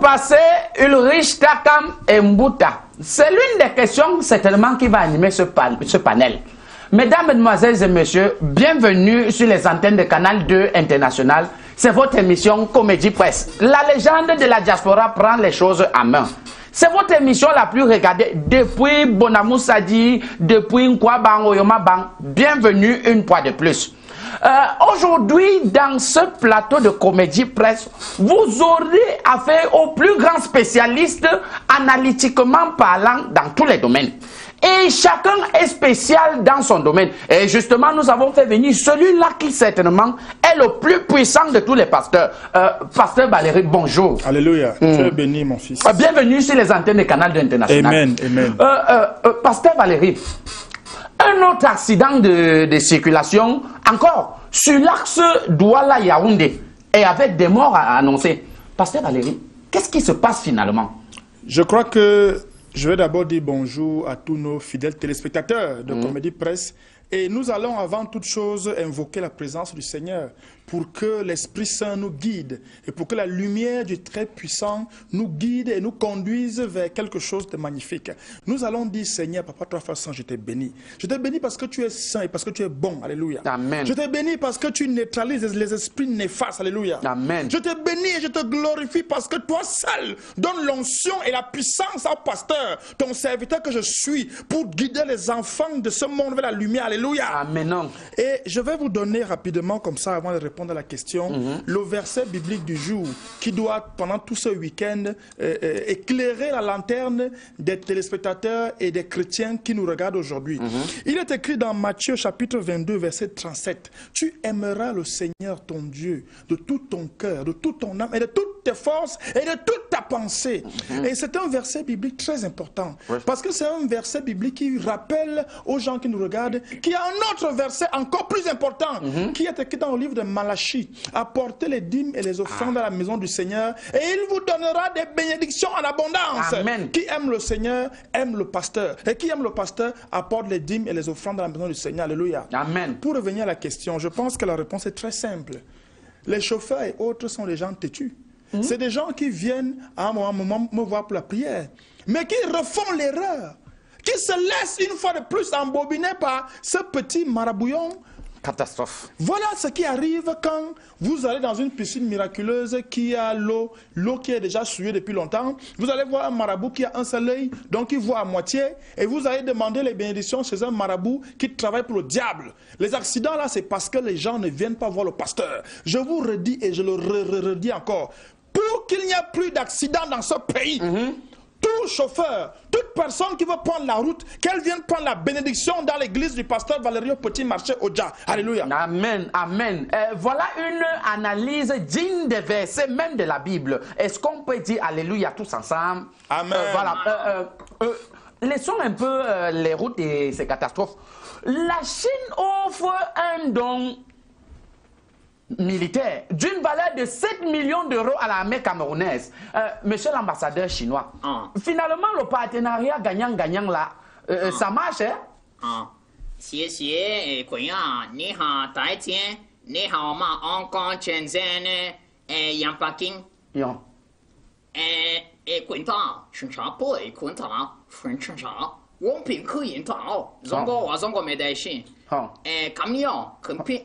passer Ulrich Takam et Mbuta? C'est l'une des questions certainement qui va animer ce panel. Mesdames, Mesdemoiselles et Messieurs, bienvenue sur les antennes de Canal 2 International. C'est votre émission Comédie Presse. La légende de la diaspora prend les choses en main. C'est votre émission la plus regardée depuis Bonamou Sadi, depuis Nkwabang Oyoma Bang. Bienvenue une fois de plus. Aujourd'hui, dans ce plateau de Comédie Presse, vous aurez affaire aux plus grands spécialistes analytiquement parlant dans tous les domaines. Et chacun est spécial dans son domaine. Et justement, nous avons fait venir celui-là qui certainement est le plus puissant de tous les pasteurs. Pasteur Valérie, bonjour. Alléluia. Tu es béni, mon fils. Bienvenue sur les antennes de Canal 2 International. Amen, amen. Pasteur Valérie, un autre accident de circulation, encore, sur l'axe Douala-Yaoundé, et avec des morts à annoncer. Pasteur Valérie, qu'est-ce qui se passe finalement? Je crois que je vais d'abord dire bonjour à tous nos fidèles téléspectateurs de Comédie Presse. Et nous allons avant toute chose invoquer la présence du Seigneur pour que l'Esprit Saint nous guide et pour que la lumière du Très Puissant nous guide et nous conduise vers quelque chose de magnifique. Nous allons dire, Seigneur, Papa, toi, Frère Saint, je t'ai béni. Je t'ai béni parce que tu es saint et parce que tu es bon. Alléluia. Amen. Je t'ai béni parce que tu neutralises les esprits néfastes. Alléluia. Amen. Je te bénis et je te glorifie parce que toi seul donnes l'onction et la puissance au pasteur, ton serviteur que je suis, pour guider les enfants de ce monde vers la lumière. Alléluia. Amen. Et je vais vous donner rapidement, comme ça, avant de répondre à la question, le verset biblique du jour qui doit, pendant tout ce week-end, éclairer la lanterne des téléspectateurs et des chrétiens qui nous regardent aujourd'hui. Il est écrit dans Matthieu chapitre 22, verset 37. Tu aimeras le Seigneur ton Dieu de tout ton cœur, de toute ton âme et de toutes tes forces et de toute ta pensée. Et c'est un verset biblique très important. Parce que c'est un verset biblique qui rappelle aux gens qui nous regardent qu'il y a un autre verset encore plus important qui est écrit dans le livre de Malachie. Apportez les dîmes et les offrandes à la maison du Seigneur et il vous donnera des bénédictions en abondance. Amen. Qui aime le Seigneur aime le pasteur. Et qui aime le pasteur apporte les dîmes et les offrandes à la maison du Seigneur. Alléluia. Amen. Pour revenir à la question, je pense que la réponse est très simple. Les chauffeurs et autres sont des gens têtus. C'est des gens qui viennent à un moment me voir pour la prière, mais qui refont l'erreur, qui se laissent une fois de plus embobiner par ce petit marabouillon. Catastrophe. Voilà ce qui arrive quand vous allez dans une piscine miraculeuse qui a l'eau qui est déjà souillée depuis longtemps. Vous allez voir un marabout qui a un seul œil, donc il voit à moitié, et vous allez demander les bénédictions chez un marabout qui travaille pour le diable. Les accidents là, c'est parce que les gens ne viennent pas voir le pasteur. Je vous redis et je le redis encore. Pour qu'il n'y ait plus d'accidents dans ce pays, tout chauffeur, toute personne qui veut prendre la route, qu'elle vienne prendre la bénédiction dans l'église du pasteur Valérie au Petit Marché Oja. Alléluia. Amen, amen. Voilà une analyse digne des versets même de la Bible. Est-ce qu'on peut dire Alléluia tous ensemble? Amen. Voilà. Laissons un peu les routes et ces catastrophes. La Chine offre un don militaire d'une valeur de 7 millions d'euros à l'armée camerounaise. Monsieur l'ambassadeur chinois, finalement le partenariat gagnant-gagnant là, ça marche, hein? 谢谢，贵阳，你好，大姐，你好嘛，香港、深圳杨北京，滚岛、深圳北、昆岛、深圳王平可以岛，中国没得行。今年肯平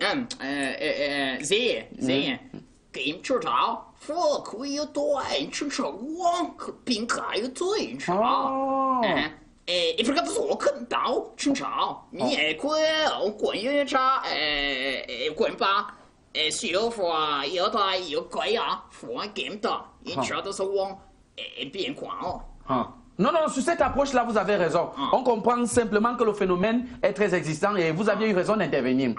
这给出潮，我可以有对出潮，王可平还有对潮。一分钟做肯到出潮，你也可以滚一茶，滚吧，小花有大有贵啊，放减的，一切都是往变广哦。Non, non, sur cette approche-là, vous avez raison. On comprend simplement que le phénomène est très existant et vous aviez eu raison d'intervenir.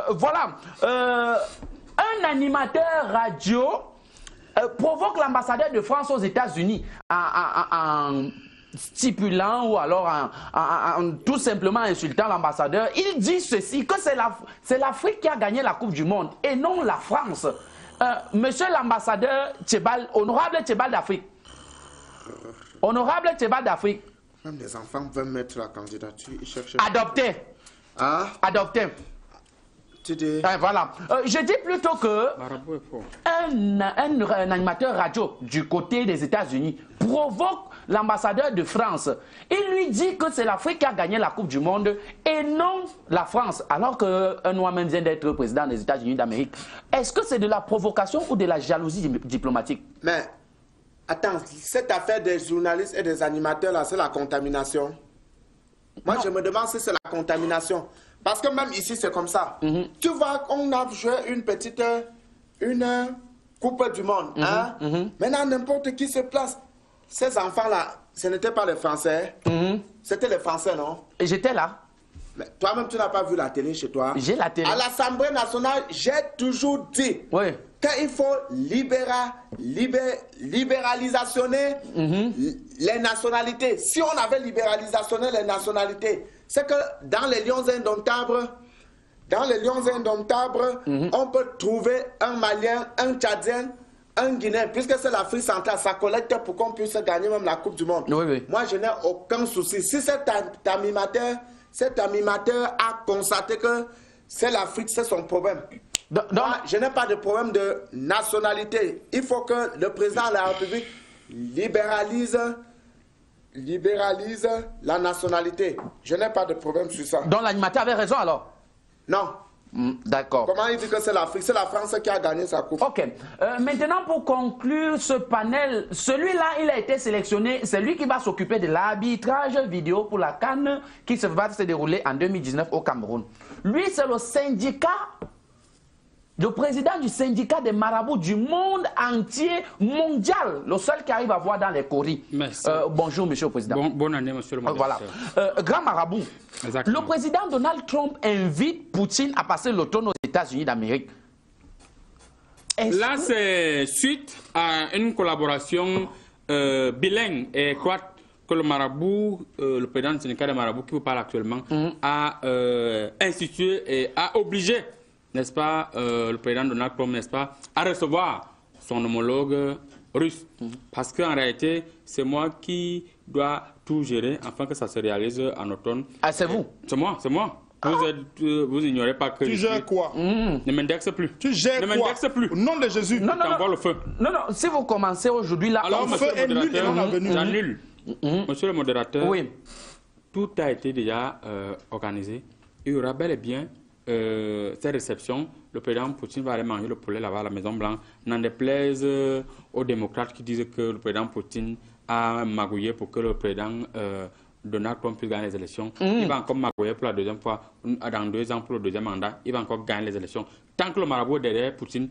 Voilà. Un animateur radio provoque l'ambassadeur de France aux États-Unis en stipulant ou alors en tout simplement insultant l'ambassadeur. Il dit ceci, que c'est l'Afrique qui a gagné la Coupe du Monde et non la France. Monsieur l'ambassadeur Tchébal, honorable Tchébal d'Afrique. Honorable Tchébal d'Afrique. Même les enfants veulent mettre la candidature, ils cherchent... Adopté. Ah? Adopté. Tu dis... Voilà. Je dis plutôt que un animateur radio du côté des États-Unis provoque l'ambassadeur de France. Il lui dit que c'est l'Afrique qui a gagné la Coupe du Monde et non la France, alors qu'un noir même vient d'être président des États-Unis d'Amérique. Est-ce que c'est de la provocation ou de la jalousie diplomatique? Mais, attends, cette affaire des journalistes et des animateurs, là, c'est la contamination. Moi, je me demande si c'est la contamination. Parce que même ici, c'est comme ça. Tu vois, on a joué une petite... une Coupe du Monde. Maintenant, n'importe qui se place. Ces enfants-là, ce n'étaient pas les Français. C'était les Français, non? Et j'étais là. Mais toi-même, tu n'as pas vu la télé chez toi? J'ai la télé. À l'Assemblée nationale, j'ai toujours dit qu'il faut libéralisationner les nationalités. Si on avait libéralisationné les nationalités, c'est que dans les lions indomptables, on peut trouver un Malien, un Tchadien, un Guinéen, puisque c'est l'Afrique centrale, ça collecte pour qu'on puisse gagner même la Coupe du Monde. Moi, je n'ai aucun souci. Si cet animateur a constaté que c'est l'Afrique, c'est son problème. Moi, je n'ai pas de problème de nationalité. Il faut que le président de la République libéralise la nationalité. Je n'ai pas de problème sur ça. Donc l'animateur avait raison alors? Non. D'accord. Comment il dit que c'est l'Afrique? C'est la France qui a gagné sa coupe. Ok. Maintenant, pour conclure ce panel, celui-là, il a été sélectionné. C'est lui qui va s'occuper de l'arbitrage vidéo pour la CAN qui va se dérouler en 2019 au Cameroun. Lui, c'est le syndicat, le président du syndicat des marabouts du monde entier, mondial, le seul qui arrive à voir dans les coris. Bonjour, monsieur le président. Bonne année, monsieur le modérateur. Voilà. Grand marabout. Exactement. Le président Donald Trump invite Poutine à passer l'automne aux États-Unis d'Amérique. Là, c'est suite à une collaboration bilingue et étroite que le marabout, le président du syndicat des marabouts qui vous parle actuellement, a institué et a obligé, n'est-ce pas, le président Donald Trump, n'est-ce pas, à recevoir son homologue russe. Parce qu'en réalité, c'est moi qui dois tout gérer afin que ça se réalise en automne. Ah, c'est vous? C'est moi, c'est moi. Vous ignorez pas que... Tu gères quoi? Ne m'indexe plus. Tu gères quoi? Ne m'indexe plus. Au nom de Jésus. Non, le feu. Non, si vous commencez aujourd'hui là... Alors, monsieur le modérateur, j'annule. Monsieur le modérateur, oui. Tout a été déjà organisé. Il y aura bel et bien cette réception. Le président Poutine va aller manger le poulet là-bas à la Maison Blanche. N'en déplaise aux démocrates qui disent que le président Poutine a magouillé pour que le président Donald Trump puisse gagner les élections. Il va encore magouiller pour la deuxième fois, dans 2 ans pour le deuxième mandat. Il va encore gagner les élections. Tant que le marabout est derrière Poutine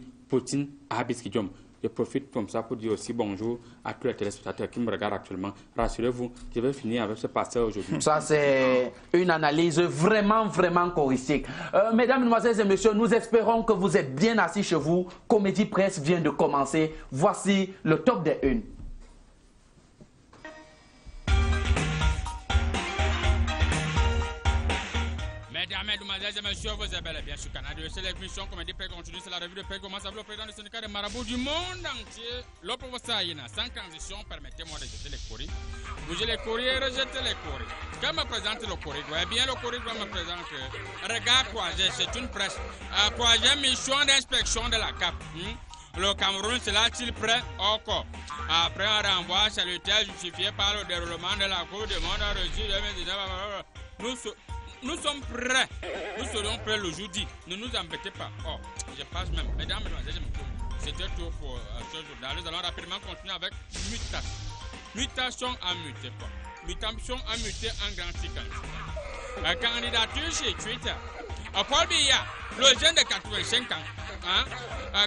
a Biskidjom. Je profite comme ça pour dire aussi bonjour à tous les téléspectateurs qui me regardent actuellement. Rassurez-vous, je vais finir avec ce passage aujourd'hui. Ça, c'est une analyse vraiment, vraiment choristique. Mesdames, Mesdemoiselles et Messieurs, nous espérons que vous êtes bien assis chez vous. Comédie Presse vient de commencer. Voici le top des unes. Mesdames, Mesdemoiselles et Messieurs, vous êtes bel et bien sur Canal 2. C'est l'émission Comédie Presse continue. C'est la revue de presse. Comment ça va le président du syndicat des marabouts du monde entier? Le professeur Ayena, sans transition, permettez-moi de jeter les courriers. Bougez les courriers et rejetez les courriers. Quand me présente le corridor, eh bien le corridor me présente Regard croisé, c'est une presse. Croisé, mission d'inspection de la CAP. Le Cameroun sera-t-il prêt? Encore. Après un renvoi salutaire justifié par le déroulement de la Coupe du Monde en Russie 2019, nous sommes prêts. Nous serons prêts le jeudi. Ne nous embêtez pas. Oh, je passe même. Mesdames, Mesdemoiselles, c'était tout pour ce journal. Nous allons rapidement continuer avec mutation. Mutation à muter. Mutation à muter en grand cycle. Candidature chez Twitter. Paul Biya, le jeune de 85 ans,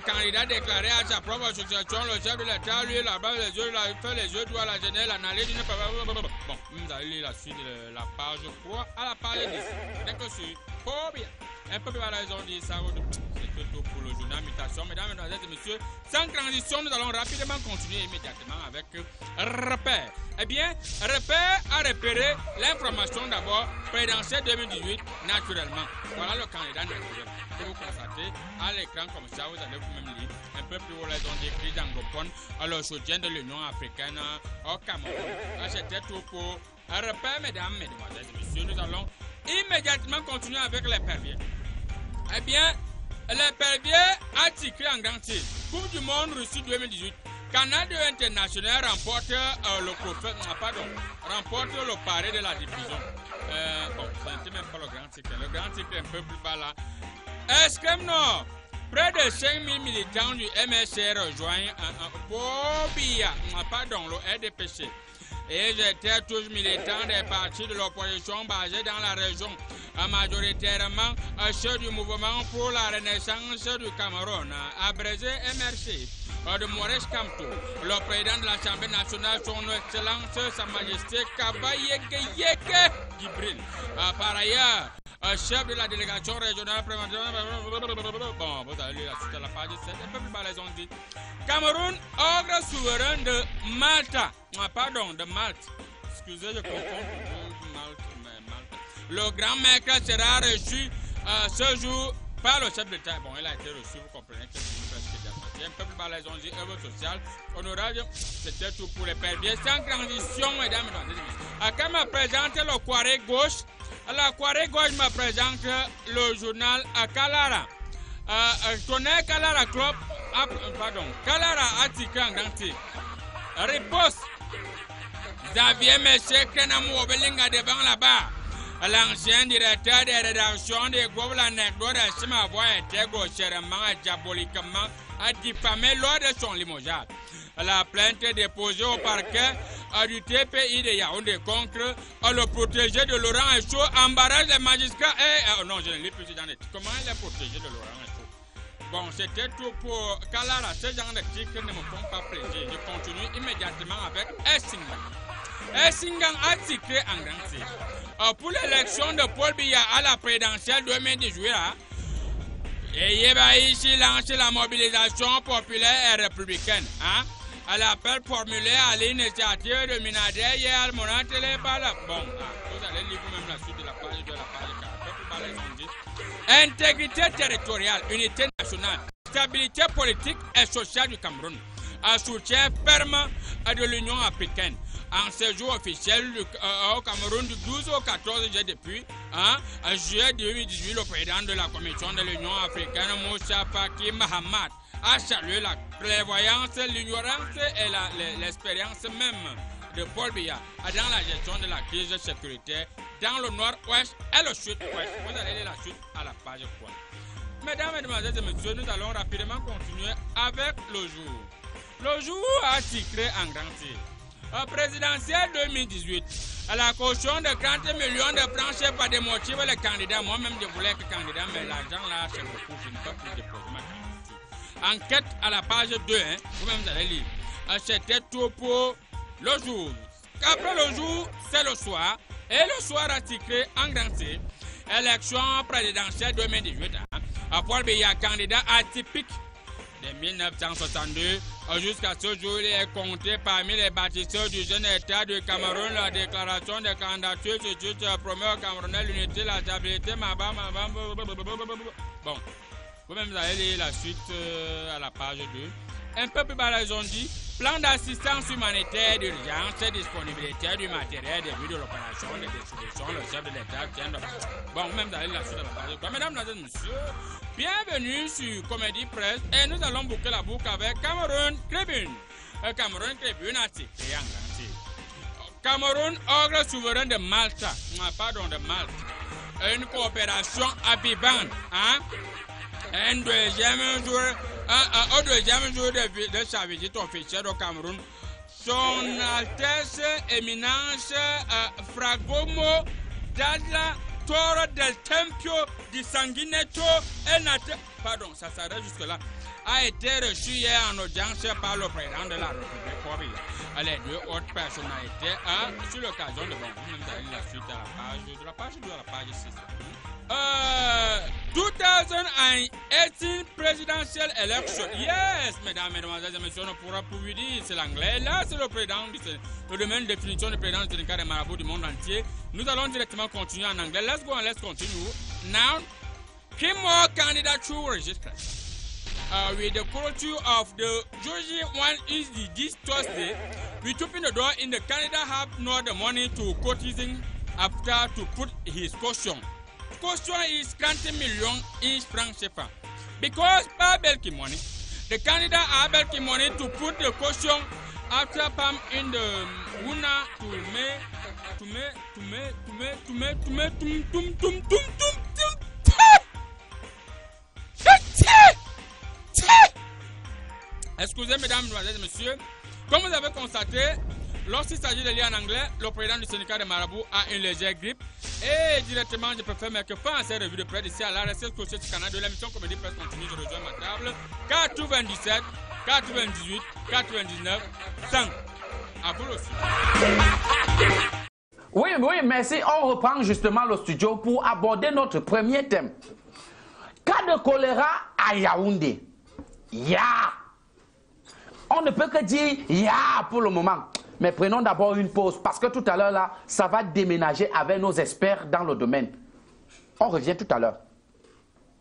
candidat déclaré à sa propre association, le chef de l'État, lui, là-bas, les yeux, il fait les yeux doigts, la jeunesse, l'analyse d'une... Bon, vous allez lire la suite de la page 3 à la page 10. Dès que c'est Paul Biya, un peu plus à la raison dit ça, c'est tout pour le journal Mutation. Mesdames, Mesdemoiselles et Messieurs, sans transition, nous allons rapidement continuer immédiatement avec Repère. Eh bien, Repère a repéré l'information d'abord présidentielle 2018 naturellement. Voilà le candidat naturel. Que vous constatez à l'écran comme ça, vous allez vous-même lire un peu plus haut les ondes écrites anglophones le soutien de l'Union africaine au Cameroun. C'était tout pour Repère, mesdames, mesdemoiselles et messieurs. Nous allons immédiatement continuer avec les perviers. Eh bien, Les Perviers a tiré en grand titre. Coupe du monde Russie 2018. Canada International remporte remporte le pari de la diffusion. Bon, ce n'était même pas le grand titre. Le grand titre est un peu plus bas là. Escrime Nord. Près de 5000 militants du MSC rejoignent le RDPC. Et j'étais tous militants des partis de l'opposition basés dans la région, majoritairement ceux du mouvement pour la renaissance du Cameroun, abrégé MRC, de Maurice Kamto, le président de l'Assemblée nationale, son Excellence, Sa Majesté Kaba Yeke Gibril. Par ailleurs, chef de la délégation régionale bon, vous allez la suite à la page 7, un peu plus bas les ont dit. Cameroun, ogre souverain de Malta. Pardon, de Malte. Excusez, je confonds. Malte. Le grand maître sera reçu ce jour par le chef d'État. Bon, il a été reçu, vous comprenez que c'est presque déjà. Un peu plus bas les ont dit, œuvre sociale, honorable. C'était tout pour les Perviers. Sans transition, mesdames et messieurs. Quand me présente le Quaré gauche, la Quaré gauche me présente le journal Kalara. Connais Kalara Club. Kalara article en entier. Riposte. Xavier Messier Kenamou Obelinga devant là-bas. L'ancien directeur des rédactions des groupes l'anecdote estime avoir été grossièrement et diaboliquement diffamé lors de son limogeage. La plainte déposée au parquet du TPI de Yaoundé contre le protégé de Laurent Echo embarrasse les magistrats et... non, je ne lis plus dans les... Comment il est protégé de Laurent Echo? Bon, c'était tout pour Kalara. Ce genre de titres ne me font pas plaisir. Je continue immédiatement avec Essingang. Essingang a titré en grand titre. Pour l'élection de Paul Biya à la présidentielle 2018, et ici lance la mobilisation populaire et républicaine. À l'appel formulé à l'initiative de Minader hier, mon télé par la... Bon, vous allez lire vous-même la suite de la page 4. Intégrité territoriale, unité nationale, stabilité politique et sociale du Cameroun. Un soutien ferme de l'Union africaine. En séjour officiel au Cameroun du 12 au 14 juillet depuis juillet 2018, le président de la Commission de l'Union africaine, Moussa Faki Mahamat, a salué la clairvoyance, l'ignorance et l'expérience même de Paul Biya dans la gestion de la crise sécuritaire dans le nord-ouest et le sud-ouest. Vous allez lire la suite à la page 3. Mesdames, Mesdemoiselles et Messieurs, nous allons rapidement continuer avec le jour. Le jour a titré en grand titre. Présidentielle 2018. À la caution de 30 millions de francs CFA démotive les candidats. Moi-même, je voulais être candidat, mais l'argent là, c'est beaucoup. Je ne peux plus déposer ma candidature. Enquête à la page 2, vous-même allez lire. C'était tout pour le jour. Après le jour, c'est le soir. Et le soir a titré en grand titre. Élection présidentielle 2018. Paul Biya, candidat atypique de 1962 jusqu'à ce jour, il est compté parmi les bâtisseurs du jeune État du Cameroun. La déclaration de candidature promet au Camerounais l'unité, la stabilité. Bon, vous-même vous allez lire la suite à la page 2. Un peu plus bas, ils ont dit plan d'assistance humanitaire d'urgence, disponibilité du matériel, début de l'opération de distribution, le chef de l'État tient de... Bon, vous-même vous allez lire la suite à la page 2. Mesdames et messieurs, bienvenue sur Comédie Presse et nous allons boucler la boucle avec Cameroun Tribune. Cameroun Tribune a titré en grand titre. Cameroun, ogre souverain de Malte. Pardon, de Malte. Une coopération vivante. Un deuxième jour, au deuxième jour de sa visite officielle au Cameroun, son Altesse Éminence Fragomo Dalla Toro del Tempio di Sanguinetto pardon, ça s'arrête jusque là, a été reçu hier en audience par le président de la République. Les deux autres personnalités sur l'occasion de vous allez la suite à la page 2 à la page 6. 2018 presidential election. Yes, mesdames, mesdemoiselles et messieurs, on pourra pour vous dire, c'est l'anglais. Là, c'est le président, le domaine de définition du président du syndicat des marabouts du monde entier. Nous allons directement continuer en anglais. Let's go and let's continue. Now, key more candidature registered. With the culture of the Georgia one is this Thursday, we open the door in the Canada have not the money to cotising after to put his caution. Caution is 30 million francs CFA. Because Abel Kimoni, the candidate Abel Kimoni to put the caution after Pam in the Wuna Excusez mesdames, mesdemoiselles et messieurs, comme vous avez constaté, lorsqu'il s'agit de lire en anglais, le président du syndicat de Marabout a une légère grippe et directement je préfère mettre fin à cette revue de presse ici à la RSS sur ce canal de l'émission Comédie Presse Continue. Je rejoins ma table 97 98 99 5. À vous aussi. Oui, merci. On reprend justement le studio pour aborder notre premier thème. Cas de choléra à Yaoundé. On ne peut que dire pour le moment. Mais prenons d'abord une pause parce que tout à l'heure là, ça va déménager avec nos experts dans le domaine. On revient tout à l'heure.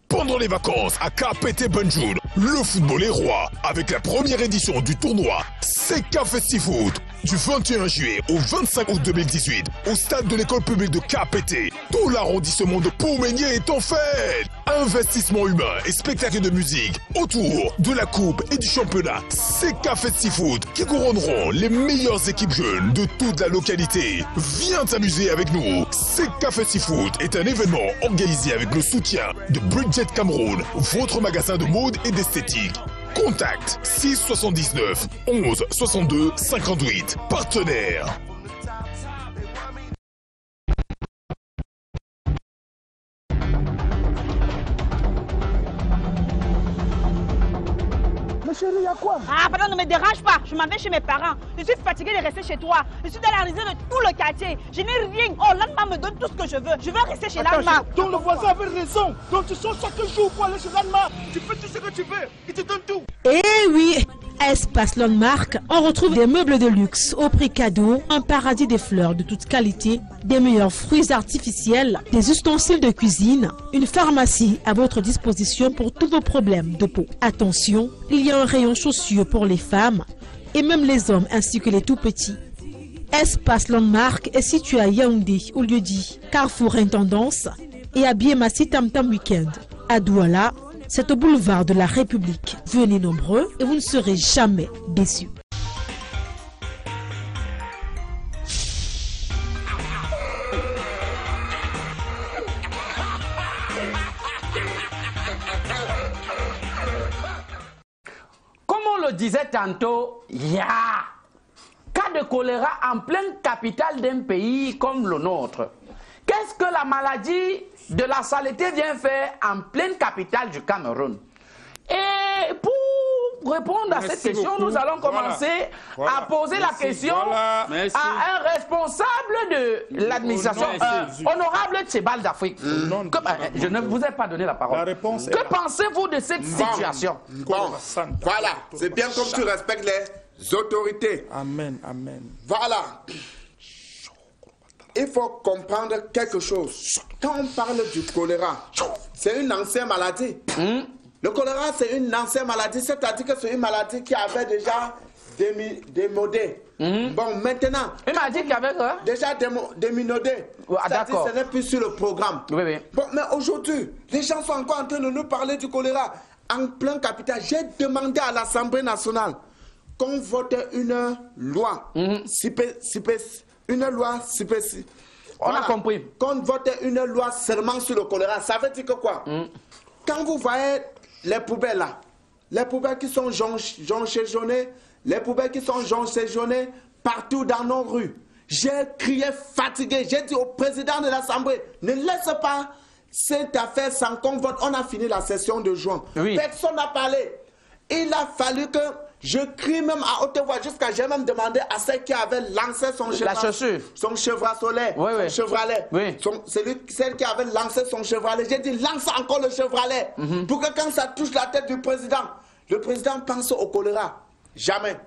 Pendant les vacances à KPT Banjul, le football est roi avec la première édition du tournoi CK Festifoot du 21 juillet au 25 août 2018 au stade de l'école publique de KPT. Tout l'arrondissement de Pauménier est en fête. Investissement humain et spectacle de musique autour de la coupe et du championnat CK Festifoot qui couronneront les meilleures équipes jeunes de toute la localité. Viens t'amuser avec nous. CK Festifoot est un événement organisé avec le soutien de Bridget Cameroun, votre magasin de mode et d'esthétique. Contact 679 11 62 58. Partenaire. Mais chérie, il y a quoi? Ah, pardon, ne me dérange pas. Je m'en vais chez mes parents. Je suis fatiguée de rester chez toi. Je suis dans la risée de tout le quartier. Je n'ai rien. Oh, Landma me donne tout ce que je veux. Je veux rester chez Landma. Donc le voisin avait raison. Donc tu sors chaque jour pour aller chez Landma. Tu fais tout ce que tu veux. Il te donne tout. Eh oui, Espace Landmark, on retrouve des meubles de luxe au prix cadeau, un paradis des fleurs de toute qualité, des meilleurs fruits artificiels, des ustensiles de cuisine, une pharmacie à votre disposition pour tous vos problèmes de peau. Attention, il y a un rayon chaussures pour les femmes et même les hommes ainsi que les tout petits. Espace Landmark est situé à Yaoundé, au lieu dit Carrefour Intendance, et à Biémassi Tam Tam Weekend. À Douala, c'est au boulevard de la République. Venez nombreux et vous ne serez jamais déçus. Comme on le disait tantôt, cas de choléra en pleine capitale d'un pays comme le nôtre. Qu'est-ce que la maladie de la saleté vient faire en pleine capitale du Cameroun? Et pour répondre à cette question, nous allons commencer à poser la question à un responsable de l'administration, honorable Tchébal d'Afrique. Je ne vous ai pas donné la parole. Que pensez-vous de cette situation? Bon, voilà, c'est bien comme tu respectes les autorités. Amen, amen. Voilà. Il faut comprendre quelque chose. Quand on parle du choléra, c'est une ancienne maladie. Le choléra, c'est une ancienne maladie, c'est-à-dire que c'est une maladie qui avait déjà démodé. Bon, maintenant... Une maladie qui avait déjà déminodé. C'est-à-dire que ce n'est plus sur le programme. Bon, mais aujourd'hui, les gens sont encore en train de nous parler du choléra. En plein capital, j'ai demandé à l'Assemblée nationale qu'on vote une loi. Une loi spécifique. On a compris. Qu'on vote une loi seulement sur le choléra. Ça veut dire que quoi? Quand vous voyez les poubelles là, les poubelles qui sont jonchées, les poubelles qui sont jonchées partout dans nos rues, j'ai crié fatigué. J'ai dit au président de l'Assemblée, ne laisse pas cette affaire sans qu'on vote. On a fini la session de juin. Personne n'a parlé. Il a fallu que je crie même à haute voix jusqu'à j'ai même demandé à ceux qui avaient lancé son Chevrolet. Celle qui avait lancé son Chevrolet. J'ai dit lance encore le Chevrolet pour que quand ça touche la tête du président, le président pense au choléra. Jamais.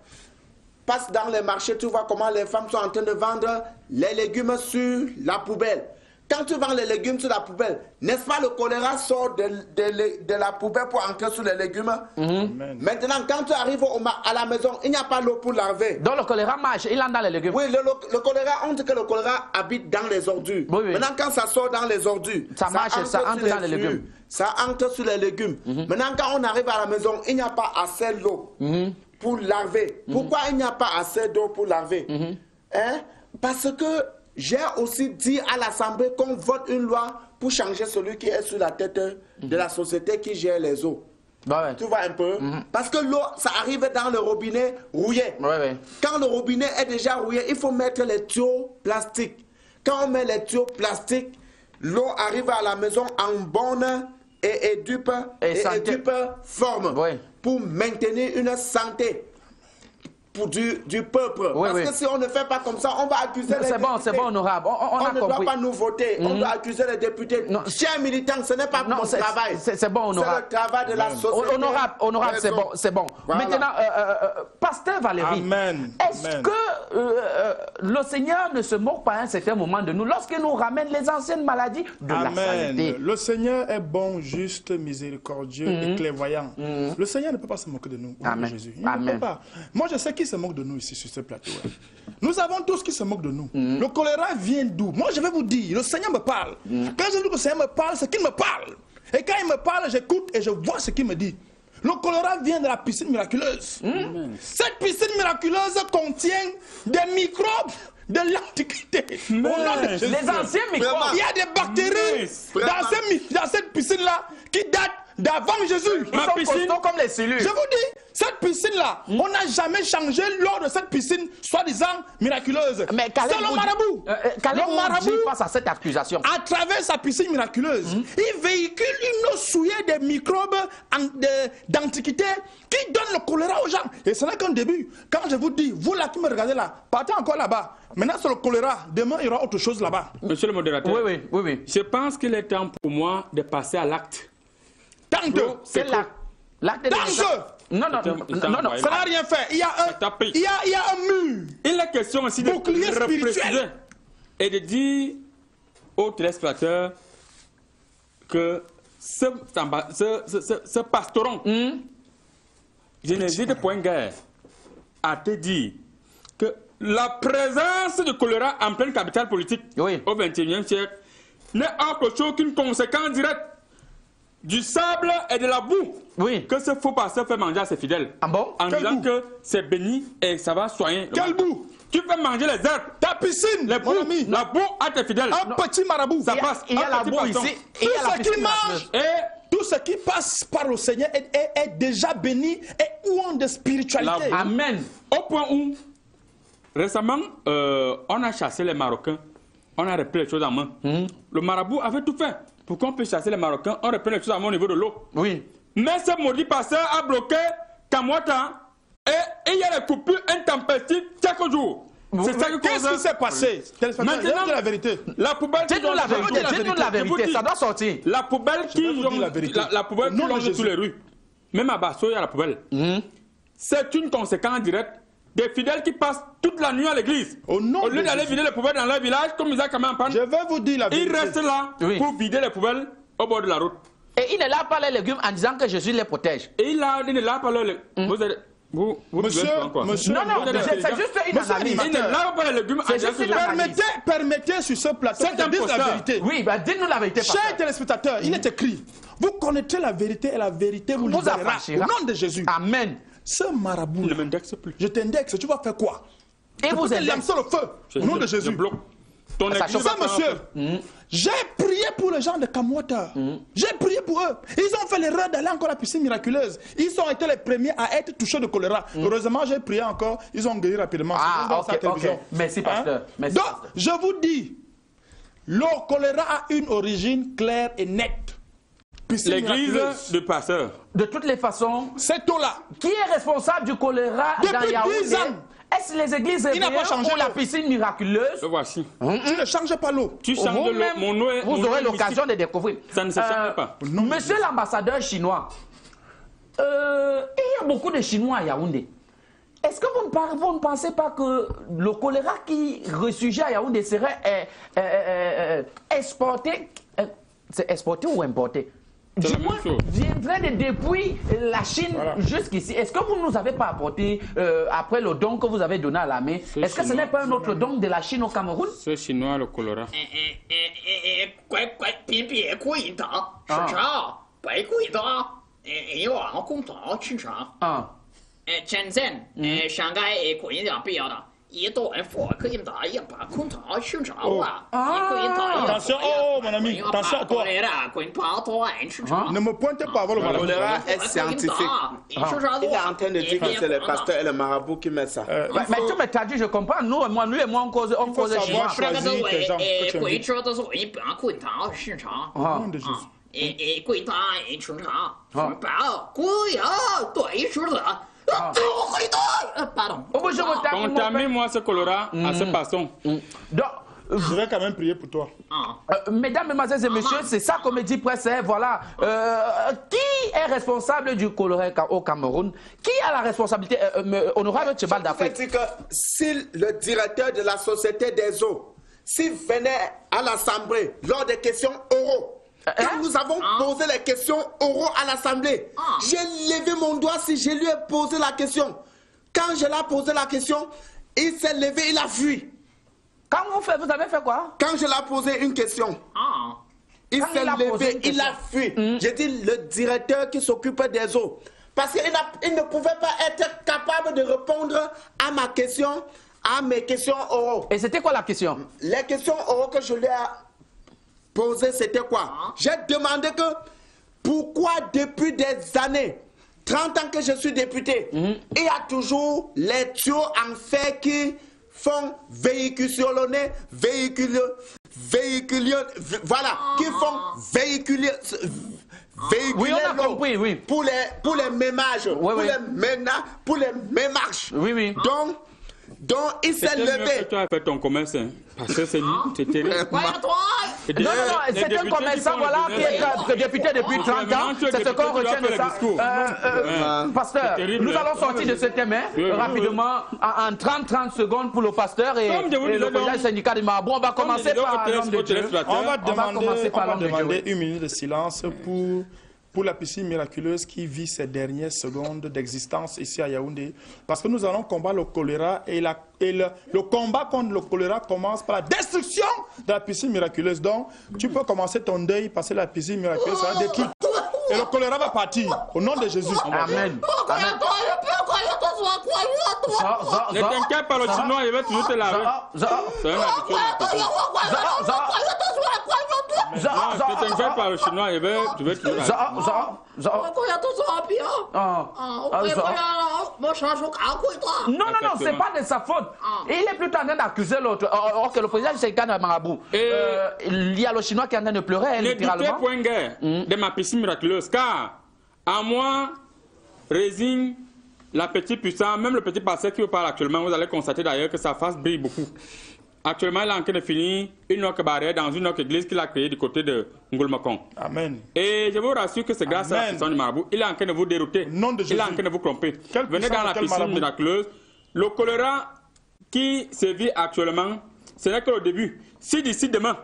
Passe dans les marchés, tu vois comment les femmes sont en train de vendre les légumes sur la poubelle. quand tu vends les légumes sur la poubelle, n'est-ce pas le choléra sort de la poubelle pour entrer sur les légumes? Maintenant, quand tu arrives à la maison, il n'y a pas l'eau pour laver. Donc le choléra marche, il entre dans les légumes. Oui, le choléra, on dit que le choléra habite dans les ordures. Oui. Maintenant, quand ça sort dans les ordures, ça marche, ça entre dans les légumes. Ça entre sur les légumes. Maintenant, quand on arrive à la maison, il n'y a pas assez d'eau pour laver. Pourquoi il n'y a pas assez d'eau pour laver? Parce que j'ai aussi dit à l'Assemblée qu'on vote une loi pour changer celui qui est sur la tête de la société qui gère les eaux. Tu vois un peu? Parce que l'eau, ça arrive dans le robinet rouillé. Quand le robinet est déjà rouillé, il faut mettre les tuyaux plastiques. Quand on met les tuyaux plastiques, l'eau arrive à la maison en bonne et dupe forme pour maintenir une santé pour du peuple. Parce que si on ne fait pas comme ça, on va accuser les députés. C'est bon, honorable. On ne doit pas nous voter. On doit accuser les députés. Chers militants, ce n'est pas mon travail. C'est bon, honorable. C'est le travail de la société. Honorable, c'est bon. Voilà. Maintenant, Pasteur Valérie, est-ce que le Seigneur ne se moque pas à un certain moment de nous lorsqu'il nous ramène les anciennes maladies de la santé? Le Seigneur est bon, juste, miséricordieux et clairvoyant. Le Seigneur ne peut pas se moquer de nous. Amen. Jésus. Il ne peut pas. Moi, je sais qui se moque de nous ici sur ce plateau. Nous avons tous qui se moquent de nous. Le choléra vient d'où? Moi, je vais vous dire, le Seigneur me parle. Quand je dis que le Seigneur me parle, c'est qu'il me parle. Et quand il me parle, j'écoute et je vois ce qu'il me dit. Le choléra vient de la piscine miraculeuse. Cette piscine miraculeuse contient des microbes de l'Antiquité. Les anciens microbes. Il y a des bactéries dans cette piscine-là qui datent d'avant Jésus. Ils sont costauds comme les cellules. Je vous dis, cette piscine-là, on n'a jamais changé lors de cette piscine, soi-disant miraculeuse. Mais c'est le marabout. Le marabout face à cette accusation. À travers sa piscine miraculeuse, il véhicule une eau souillée des microbes d'antiquité qui donne le choléra aux gens. Et ce n'est qu'un début. Quand je vous dis, vous là qui me regardez là, partez encore là-bas. Maintenant c'est le choléra. Demain il y aura autre chose là-bas. Monsieur le modérateur. Oui. Je pense qu'il est temps pour moi de passer à l'acte. C'est l'acte de Non, ça n'a rien fait. Il y a un mur. Il est question aussi de repréciser et de dire aux téléspectateurs que ce pastoron, je n'hésite point guère à te dire que la présence de choléra en pleine capitale politique au XXIe siècle n'est autre chose qu'une conséquence directe du sable et de la boue que ce faux pasteur fait manger à ses fidèles. En disant que c'est béni et ça va soigner. Quelle boue? Tu fais manger les herbes. Ta piscine, les boues, la boue à tes fidèles. Un petit marabout. Ça passe. Il y a la boue ici. Tout ce qui mange et tout ce qui passe par le Seigneur est déjà béni et ouan de spiritualité. Amen. Au point où, récemment, on a chassé les Marocains. On a repris les choses en main. Le marabout avait tout fait pour qu'on puisse chasser les Marocains. On reprend les choses en main au niveau de l'eau. Mais ce maudit pasteur a bloqué Kamwata et il y a des coupures intempestives chaque jour. C'est ça qu'est-ce qui s'est passé? Maintenant, la vérité. La poubelle qui dites-nous la vérité, ça doit sortir. La poubelle qui longe tous les rues. Même à Basso, il y a la poubelle. C'est une conséquence directe des fidèles qui passent toute la nuit à l'église. Au lieu d'aller vider les poubelles dans leur village, comme ils ont quand même en panne. Je vais vous dire la vérité. Ils restent là pour vider les poubelles au bord de la route. Et ils ne lavent pas les légumes en disant que Jésus les protège. Et il ne lave pas les légumes. Monsieur, non, c'est juste une analyse. Il ne lave pas les légumes en disant que permettez sur ce plateau de dire la vérité. Oui, dites-nous la vérité. Chers téléspectateurs, il est écrit, vous connaîtrez la vérité et la vérité vous libérera au nom de Jésus. Amen. Ce marabout, ne m'indexe plus. Je t'indexe, tu vas faire quoi? Et vous lancer le feu au nom de Jésus. Ça, monsieur, j'ai prié pour les gens de Kamwata. J'ai prié pour eux. Ils ont fait l'erreur d'aller encore à la piscine miraculeuse. Ils ont été les premiers à être touchés de choléra. Heureusement, j'ai prié encore. Ils ont guéri rapidement. Merci, pasteur. Donc, je vous dis, le choléra a une origine claire et nette. L'église du pasteur. De toutes les façons, cette eau-là. Qui est responsable du choléra dans Yaoundé? Est-ce les églises ou la piscine miraculeuse? Le voici. Tu ne changes pas l'eau. Tu changes l'eau. Mon eau est. Vous aurez l'occasion de découvrir. Ça ne se change pas. Monsieur l'ambassadeur chinois, il y a beaucoup de Chinois à Yaoundé. Est-ce que vous ne pensez pas que le choléra qui ressurgit à Yaoundé serait exporté, c'est exporté ou importé? Du moins, viendrait depuis la Chine jusqu'ici. Est-ce que vous ne nous avez pas apporté, après le don que vous avez donné à la main, est-ce que ce n'est pas un autre don de la Chine au Cameroun? C'est chinois le choléra. Attention, oh mon ami, attention à toi. Ne me pointez pas avant le choléra est scientifique. Il est en train de dire que c'est les pasteurs et les marabouts qui mettent ça. Mais tu me traduis, je comprends. Nous et moi, on cause chinois. Choisir tes gens que tu invites. Nom de Jésus. Pardon. Donc, t'as mis moi ce choléra à ce passant. Je vais quand même prier pour toi. Mesdames, mesdemoiselles et messieurs, c'est ça qu'on me dit presse. Voilà. Qui est responsable du choléra au Cameroun? Qui a la responsabilité? Honorable Tchebal d'Afrique. Je veux dire que si le directeur de la Société des eaux, s'il venait à l'Assemblée lors des questions oraux, quand nous avons posé les questions oraux à l'Assemblée, j'ai levé mon doigt si je lui ai posé la question. Quand je l'ai posé la question, il s'est levé, il a fui. Quand vous avez fait quoi? Quand je l'ai posé une question, il s'est levé, il a fui. J'ai dit le directeur qui s'occupe des eaux. Parce qu'il ne pouvait pas être capable de répondre à ma question, à mes questions oraux. Et c'était quoi la question? Les questions oraux que je lui ai posées, c'était quoi? J'ai demandé que pourquoi depuis des années, 30 ans que je suis député, il y a toujours les tuyaux en fer qui font véhiculer, qui font véhiculer oui, on a compris, oui. Pour les ménages, pour les ménages. Oui, oui. Donc il s'est levé. Tu as fait ton commerce, hein, parce que c'est terrible. Non, c'est un commerçant voilà, qui est député depuis 30 ans. C'est ce qu'on retient de ça. Pasteur, nous allons sortir de ce thème rapidement en 30 secondes pour le pasteur et le président du syndicat de Marabout. On va commencer par l'homme de Dieu. On va demander une minute de silence pour la piscine miraculeuse qui vit ses dernières secondes d'existence ici à Yaoundé. Parce que nous allons combattre le choléra et le combat contre le choléra commence par la destruction de la piscine miraculeuse. Donc, tu peux commencer ton deuil parce que la piscine miraculeuse sera détruite. Et le choléra va partir au nom de Jésus. Amen. Ne t'inquiète pas, le chinois, il va toujours te laver. Ne t'inquiète pas, le chinois, il va toujours te laver. Non, c'est pas de sa faute. Il est plutôt en train d'accuser l'autre. Or que le président du syndicat de Marabout, il y a le chinois qui est en train de pleurer, littéralement. Ne doutez point guère de ma piscine miraculeuse, car à moi résine la petite puissance, même le petit pasteur qui vous parle actuellement, vous allez constater d'ailleurs que sa face brille beaucoup. Actuellement, il est en train de finir une autre barrière dans une autre église qu'il a créée du côté de Ngulmakong. Amen. Et je vous rassure que c'est grâce à la puissance du marabout. Il est en train de vous dérouter. Nom de Jésus. Il est en train de vous tromper. Venez dans la piscine miraculeuse. Le choléra qui se vit actuellement, ce n'est que le début. Si d'ici demain,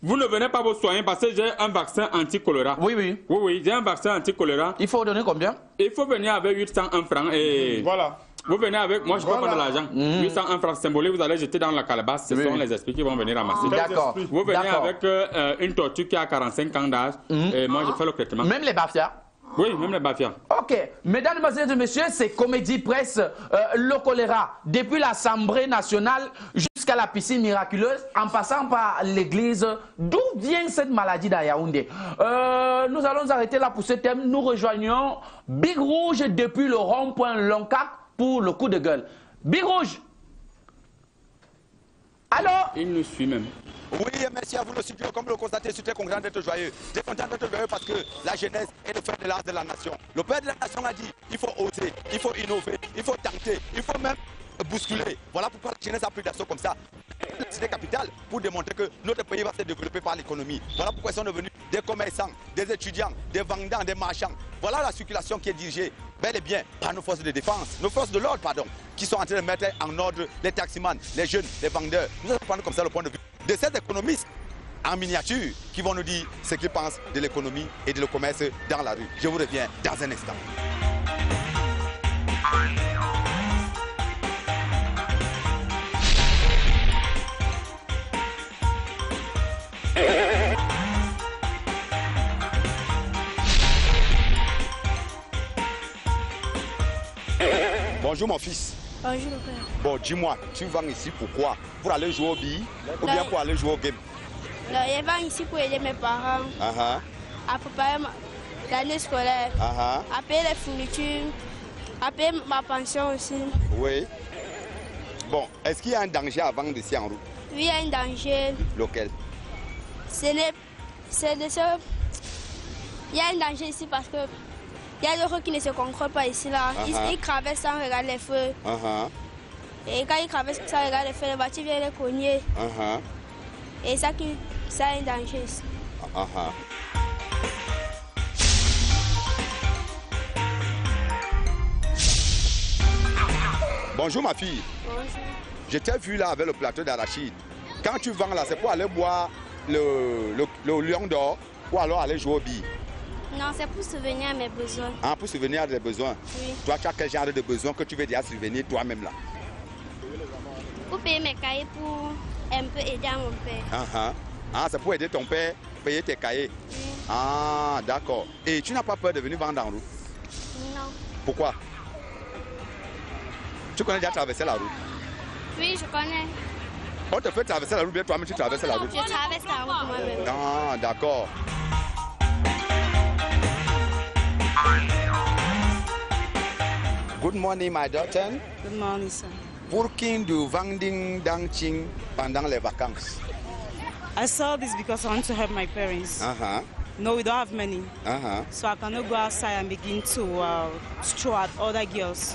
vous ne venez pas vous soigner parce que j'ai un vaccin anti-choléra. Oui, j'ai un vaccin anti-choléra. Il faut donner combien? Il faut venir avec 801 francs et... Voilà. Vous venez avec, moi je ne peux pas de l'argent. 801 francs symboliques, vous allez jeter dans la calabasse. Ce sont les esprits qui vont venir ramasser. D'accord. Vous venez avec une tortue qui a 45 ans d'âge. Et moi je fais le traitement. Même les bafias? Oui, même les bafias. Ok. Mesdames, et messieurs, c'est Comédie Presse, le choléra. Depuis l'Assemblée nationale jusqu'à la piscine miraculeuse, en passant par l'église, d'où vient cette maladie à Yaoundé? Nous allons nous arrêter là pour ce thème. Nous rejoignons Big Rouge depuis le rond-point Loncac pour le coup de gueule. Big Rouge. Allô? Il nous suit même. Oui, merci à vous le studio. Comme vous le constatez, je suis très content d'être joyeux. Je suis content d'être joyeux parce que la jeunesse est le fer de lance de la nation. Le père de la nation a dit, il faut oser, il faut innover, il faut tenter, il faut même bousculé. Voilà pourquoi la jeunesse a pris d'action comme ça. C'est capitale pour démontrer que notre pays va se développer par l'économie. Voilà pourquoi ils sont devenus des commerçants, des étudiants, des vendants, des marchands. Voilà la circulation qui est dirigée bel et bien par nos forces de défense, nos forces de l'ordre, pardon, qui sont en train de mettre en ordre les taximans, les jeunes, les vendeurs. Nous allons prendre comme ça le point de vue de ces économistes en miniature qui vont nous dire ce qu'ils pensent de l'économie et de le commerce dans la rue. Je vous reviens dans un instant. Bonjour mon fils. Bonjour père. Bon, dis-moi, tu vends ici pourquoi? Pour aller jouer au billes ou bien pour aller jouer au game? Non, je vends ici pour aider mes parents à préparer l'année scolaire, à payer les fournitures, à payer ma pension aussi. Oui. Bon, est-ce qu'il y a un danger à vendre ici en route? Oui, il y a un danger. Lequel? Il y a un danger ici parce que il y a des gens qui ne se contrôlent pas ici là. Ils traversent sans regarder les feux. Et quand ils traversent sans regarder les feux, les voitures viennent les cogner. Et ça a un danger ici. Bonjour ma fille. Bonjour. Je t'ai vu là avec le plateau d'arachide. Quand tu vends là, c'est pour aller boire le lion d'or ou alors aller jouer au billes? Non, c'est pour subvenir à mes besoins. Ah, pour subvenir à tes besoins? Oui. Toi, tu as quel genre de besoins que tu veux déjà subvenir toi-même là? Pour payer mes cahiers, pour un peu aider à mon père. Ah, c'est pour aider ton père, payer tes cahiers? Oui. Ah, d'accord. Et tu n'as pas peur de venir vendre en route? Non. Pourquoi? Tu connais déjà traverser la route? Oui, je connais. On te fait traverser la route, bien toi-même tu traverses la route? Je traverse la route moi-même. Ah, d'accord. Good morning, my daughter. Good morning, sir. Pour qui du vending dancing pendant les vacances? I saw this because I want to help my parents. No, we don't have money. So I cannot go outside and begin to throw at other girls.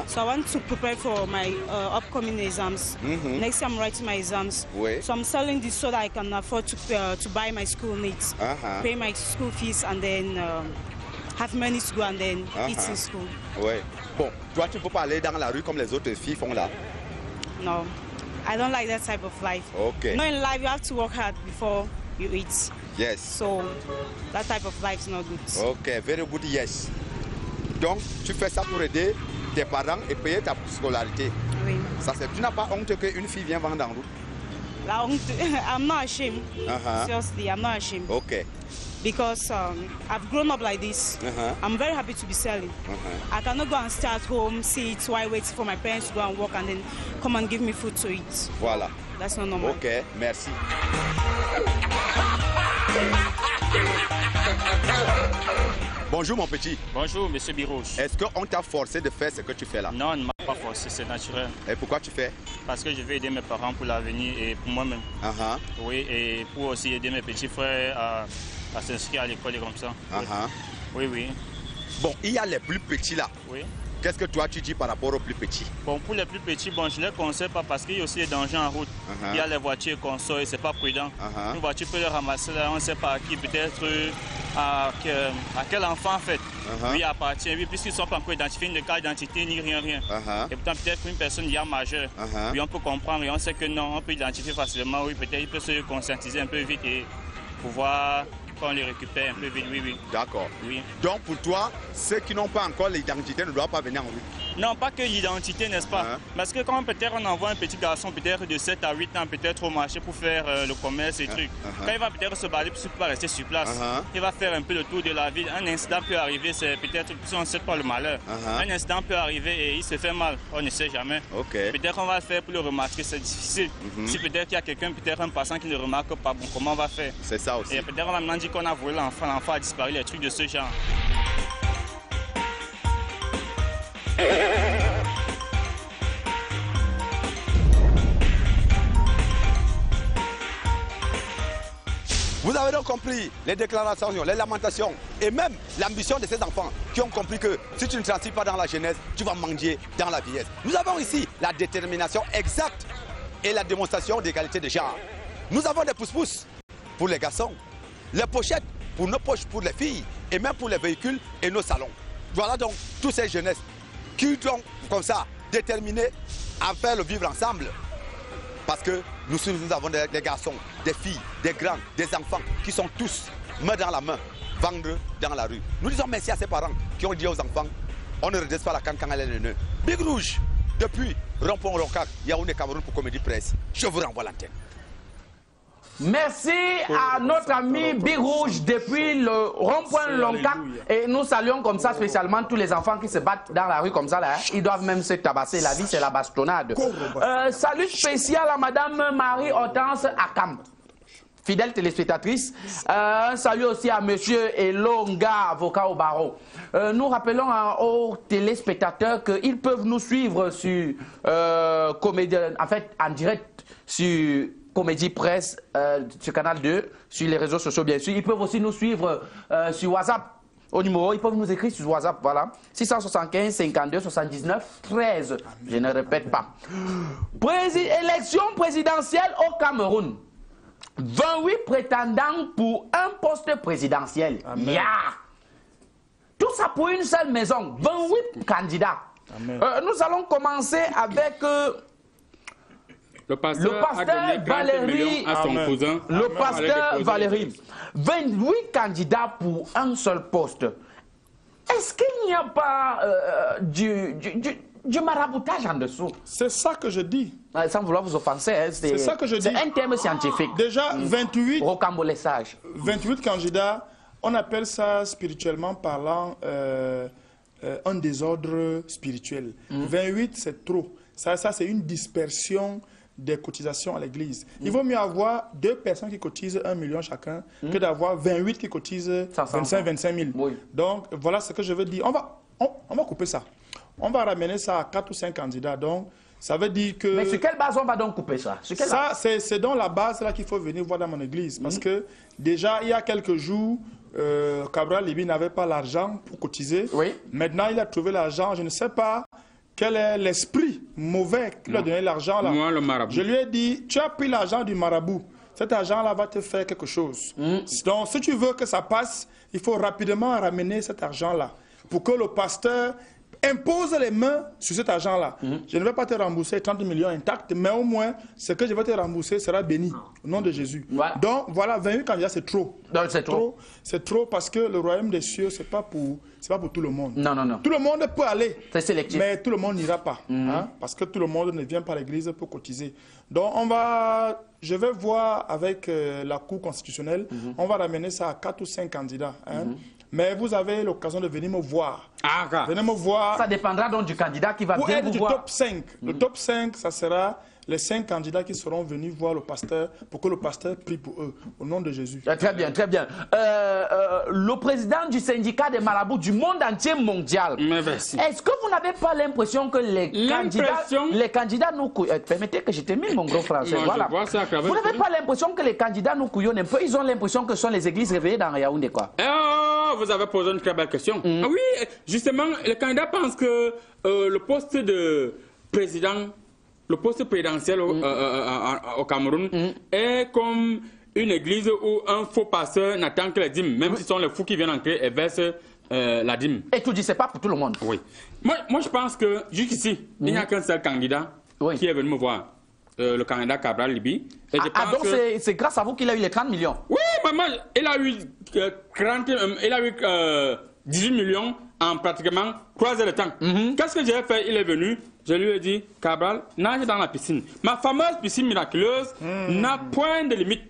So I want to prepare for my upcoming exams. Next year I'm writing my exams. So I'm selling this so that I can afford to buy my school needs, pay my school fees, and then have money to go and then eat in school. Oui. Bon, toi tu peux pas aller dans la rue comme les autres filles font là? No, I don't like that type of life. Okay. No, in life you have to work hard before you eat. Yes. So that type of life is not good. Okay, very good, yes. Donc tu fais ça pour aider tes parents et payer ta scolarité. Oui. Ça c'est, tu n'as pas honte qu'une fille vienne vendre en route? La honte, I'm not ashamed. Seriously, I'm not ashamed. Okay. Because I've grown up like this. I'm very happy to be selling. I cannot go and stay at home, sit while waiting for my parents to go and work and then come and give me food to eat. Voilà. That's not normal. Ok, merci. Bonjour mon petit. Bonjour monsieur Birouche. Est-ce qu'on t'a forcé de faire ce que tu fais là? Non, on ne m'a pas forcé, c'est naturel. Et pourquoi tu fais? Parce que je veux aider mes parents pour l'avenir et pour moi-même. Oui, et pour aussi aider mes petits frères à s'inscrire à l'école et comme ça. Oui, oui. Bon, il y a les plus petits là. Oui. Qu'est-ce que toi tu dis par rapport aux plus petits? Bon, pour les plus petits, bon, je ne les conseille pas parce qu'il y a aussi des dangers en route. Il y a les voitures qu'on sort et ce n'est pas prudent. Une voiture peut les ramasser là, on ne sait pas à qui, peut-être à quel enfant en fait. Lui appartient, oui, puisqu'ils ne sont pas encore identifiés, ni de carte d'identité, ni rien. Et pourtant, peut-être qu'une personne déjà majeure, oui, on peut comprendre et on sait que non, on peut identifier facilement, oui, peut-être il peut se conscientiser un peu vite et pouvoir qu'on les récupère un peu vite, oui. D'accord. Oui. Donc pour toi, ceux qui n'ont pas encore l'identité ne doivent pas venir en route? Non, pas que l'identité, n'est-ce pas? Parce que quand peut-être on envoie un petit garçon peut-être de 7 à 8 ans peut-être au marché pour faire le commerce et trucs, quand il va peut-être se balader pour ne pas rester sur place, il va faire un peu le tour de la ville. Un incident peut arriver, c'est peut-être, on ne sait pas le malheur. Un incident peut arriver et il se fait mal, on ne sait jamais. Peut-être on va le faire pour le remarquer, c'est difficile. Si peut-être il y a quelqu'un, peut-être un passant qui ne remarque pas, bon, comment on va faire? C'est ça aussi. Et peut-être on va maintenant dire qu'on a volé l'enfant, l'enfant a disparu, les trucs de ce genre. Vous avez donc compris les déclarations, les lamentations et même l'ambition de ces enfants qui ont compris que si tu ne transites pas dans la jeunesse, tu vas manger dans la vieillesse. Nous avons ici la détermination exacte et la démonstration d'égalité de genre. Nous avons des pousse-pousse pour les garçons, les pochettes pour nos poches pour les filles et même pour les véhicules et nos salons. Voilà donc toutes ces jeunesses qui sont comme ça déterminées à faire le vivre ensemble. Parce que nous avons des garçons, des filles, des grands, des enfants qui sont tous main dans la main, vendre dans la rue. Nous disons merci à ces parents qui ont dit aux enfants, on ne redresse pas la canne quand elle est le nœud. Big Rouge, depuis Rond-Point Loncac, Yaoundé Cameroun pour Comédie Presse. Je vous renvoie l'antenne. Merci à notre ami Big Rouge depuis le rond-point Loncac. Et nous saluons comme ça spécialement tous les enfants qui se battent dans la rue comme ça. Là, hein. Ils doivent même se tabasser. La vie, c'est la bastonnade. Salut spécial à Madame Marie-Hortense Akam, fidèle téléspectatrice. Salut aussi à Monsieur Elonga, avocat au barreau. Nous rappelons aux téléspectateurs qu'ils peuvent nous suivre sur en direct sur Comédie Presse, sur Canal 2, sur les réseaux sociaux bien sûr. Ils peuvent aussi nous suivre sur WhatsApp. Au numéro, ils peuvent nous écrire sur WhatsApp, voilà. 675 52 79 13. Je ne répète pas. Élection présidentielle au Cameroun. 28 prétendants pour un poste présidentiel. Yeah. Tout ça pour une seule maison. 28 candidats. Nous allons commencer avec... Le pasteur Valérie, à son cousin. Le pasteur Valérie. 28 candidats pour un seul poste. Est-ce qu'il n'y a pas du maraboutage en dessous? C'est ça que je dis. Sans vouloir vous offenser, hein, c'est ça que je dis. C'est un terme scientifique. Déjà, 28 candidats, on appelle ça spirituellement parlant un désordre spirituel. 28, c'est trop. Ça c'est une dispersion des cotisations à l'église. Il vaut mieux avoir 2 personnes qui cotisent 1 million chacun que d'avoir 28 qui cotisent 25 000. Oui. Donc, voilà ce que je veux dire. On va couper ça. On va ramener ça à 4 ou 5 candidats. Donc, ça veut dire que... Mais sur quelle base on va donc couper ça? Ça, c'est dans la base là qu'il faut venir voir dans mon église. Parce que déjà, il y a quelques jours, Cabral Libi n'avait pas l'argent pour cotiser. Oui. Maintenant, il a trouvé l'argent. Je ne sais pas quel est l'esprit mauvais qui lui a donné l'argent là. Moi, le marabout. Je lui ai dit, tu as pris l'argent du marabout. Cet argent-là va te faire quelque chose. Donc, si tu veux que ça passe, il faut rapidement ramener cet argent-là pour que le pasteur impose les mains sur cet argent-là. Je ne vais pas te rembourser 30 millions intacts, mais au moins, ce que je vais te rembourser sera béni au nom de Jésus. Donc, voilà, 28 candidats, c'est trop. C'est trop. C'est trop parce que le royaume des cieux, c'est pas pour tout le monde. Non, non, non. Tout le monde peut aller. C'est sélectif. Mais tout le monde n'ira pas. Hein, parce que tout le monde ne vient pas à l'église pour cotiser. Donc, je vais voir avec la Cour constitutionnelle, on va ramener ça à 4 ou 5 candidats. Hein. Mais vous avez l'occasion de venir me voir. Venez me voir. Ça dépendra donc du candidat qui va bien vous voir. Top 5. Le top 5, ça sera les 5 candidats qui seront venus voir le pasteur pour que le pasteur prie pour eux, au nom de Jésus. Très bien, très bien. Le président du syndicat des marabouts du monde entier mondial, est-ce que vous n'avez pas l'impression que les candidats nous couillonnent? Permettez que je termine mon gros français. Voilà. Vous n'avez pas l'impression que les candidats nous couillonnent un peu? Ils ont l'impression que ce sont les églises réveillées dans Yaoundé, quoi. Vous avez posé une très belle question. Ah oui, justement, les candidats pensent que le poste de président, le poste présidentiel au Cameroun est comme une église où un faux pasteur n'attend que les dîmes, même si ce sont les fous qui viennent entrer et versent la dîme. Et tu dis, c'est pas pour tout le monde? Oui. Moi je pense que jusqu'ici, il n'y a qu'un seul candidat qui est venu me voir. Le candidat Cabral Libi. Et je pense donc c'est grâce à vous qu'il a eu les 30 millions? Oui, maman, il a eu 18 millions en pratiquement 3 heures de temps. Qu'est-ce que j'ai fait? Il est venu, je lui ai dit, Cabral, nage dans la piscine. Ma fameuse piscine miraculeuse n'a point de limite.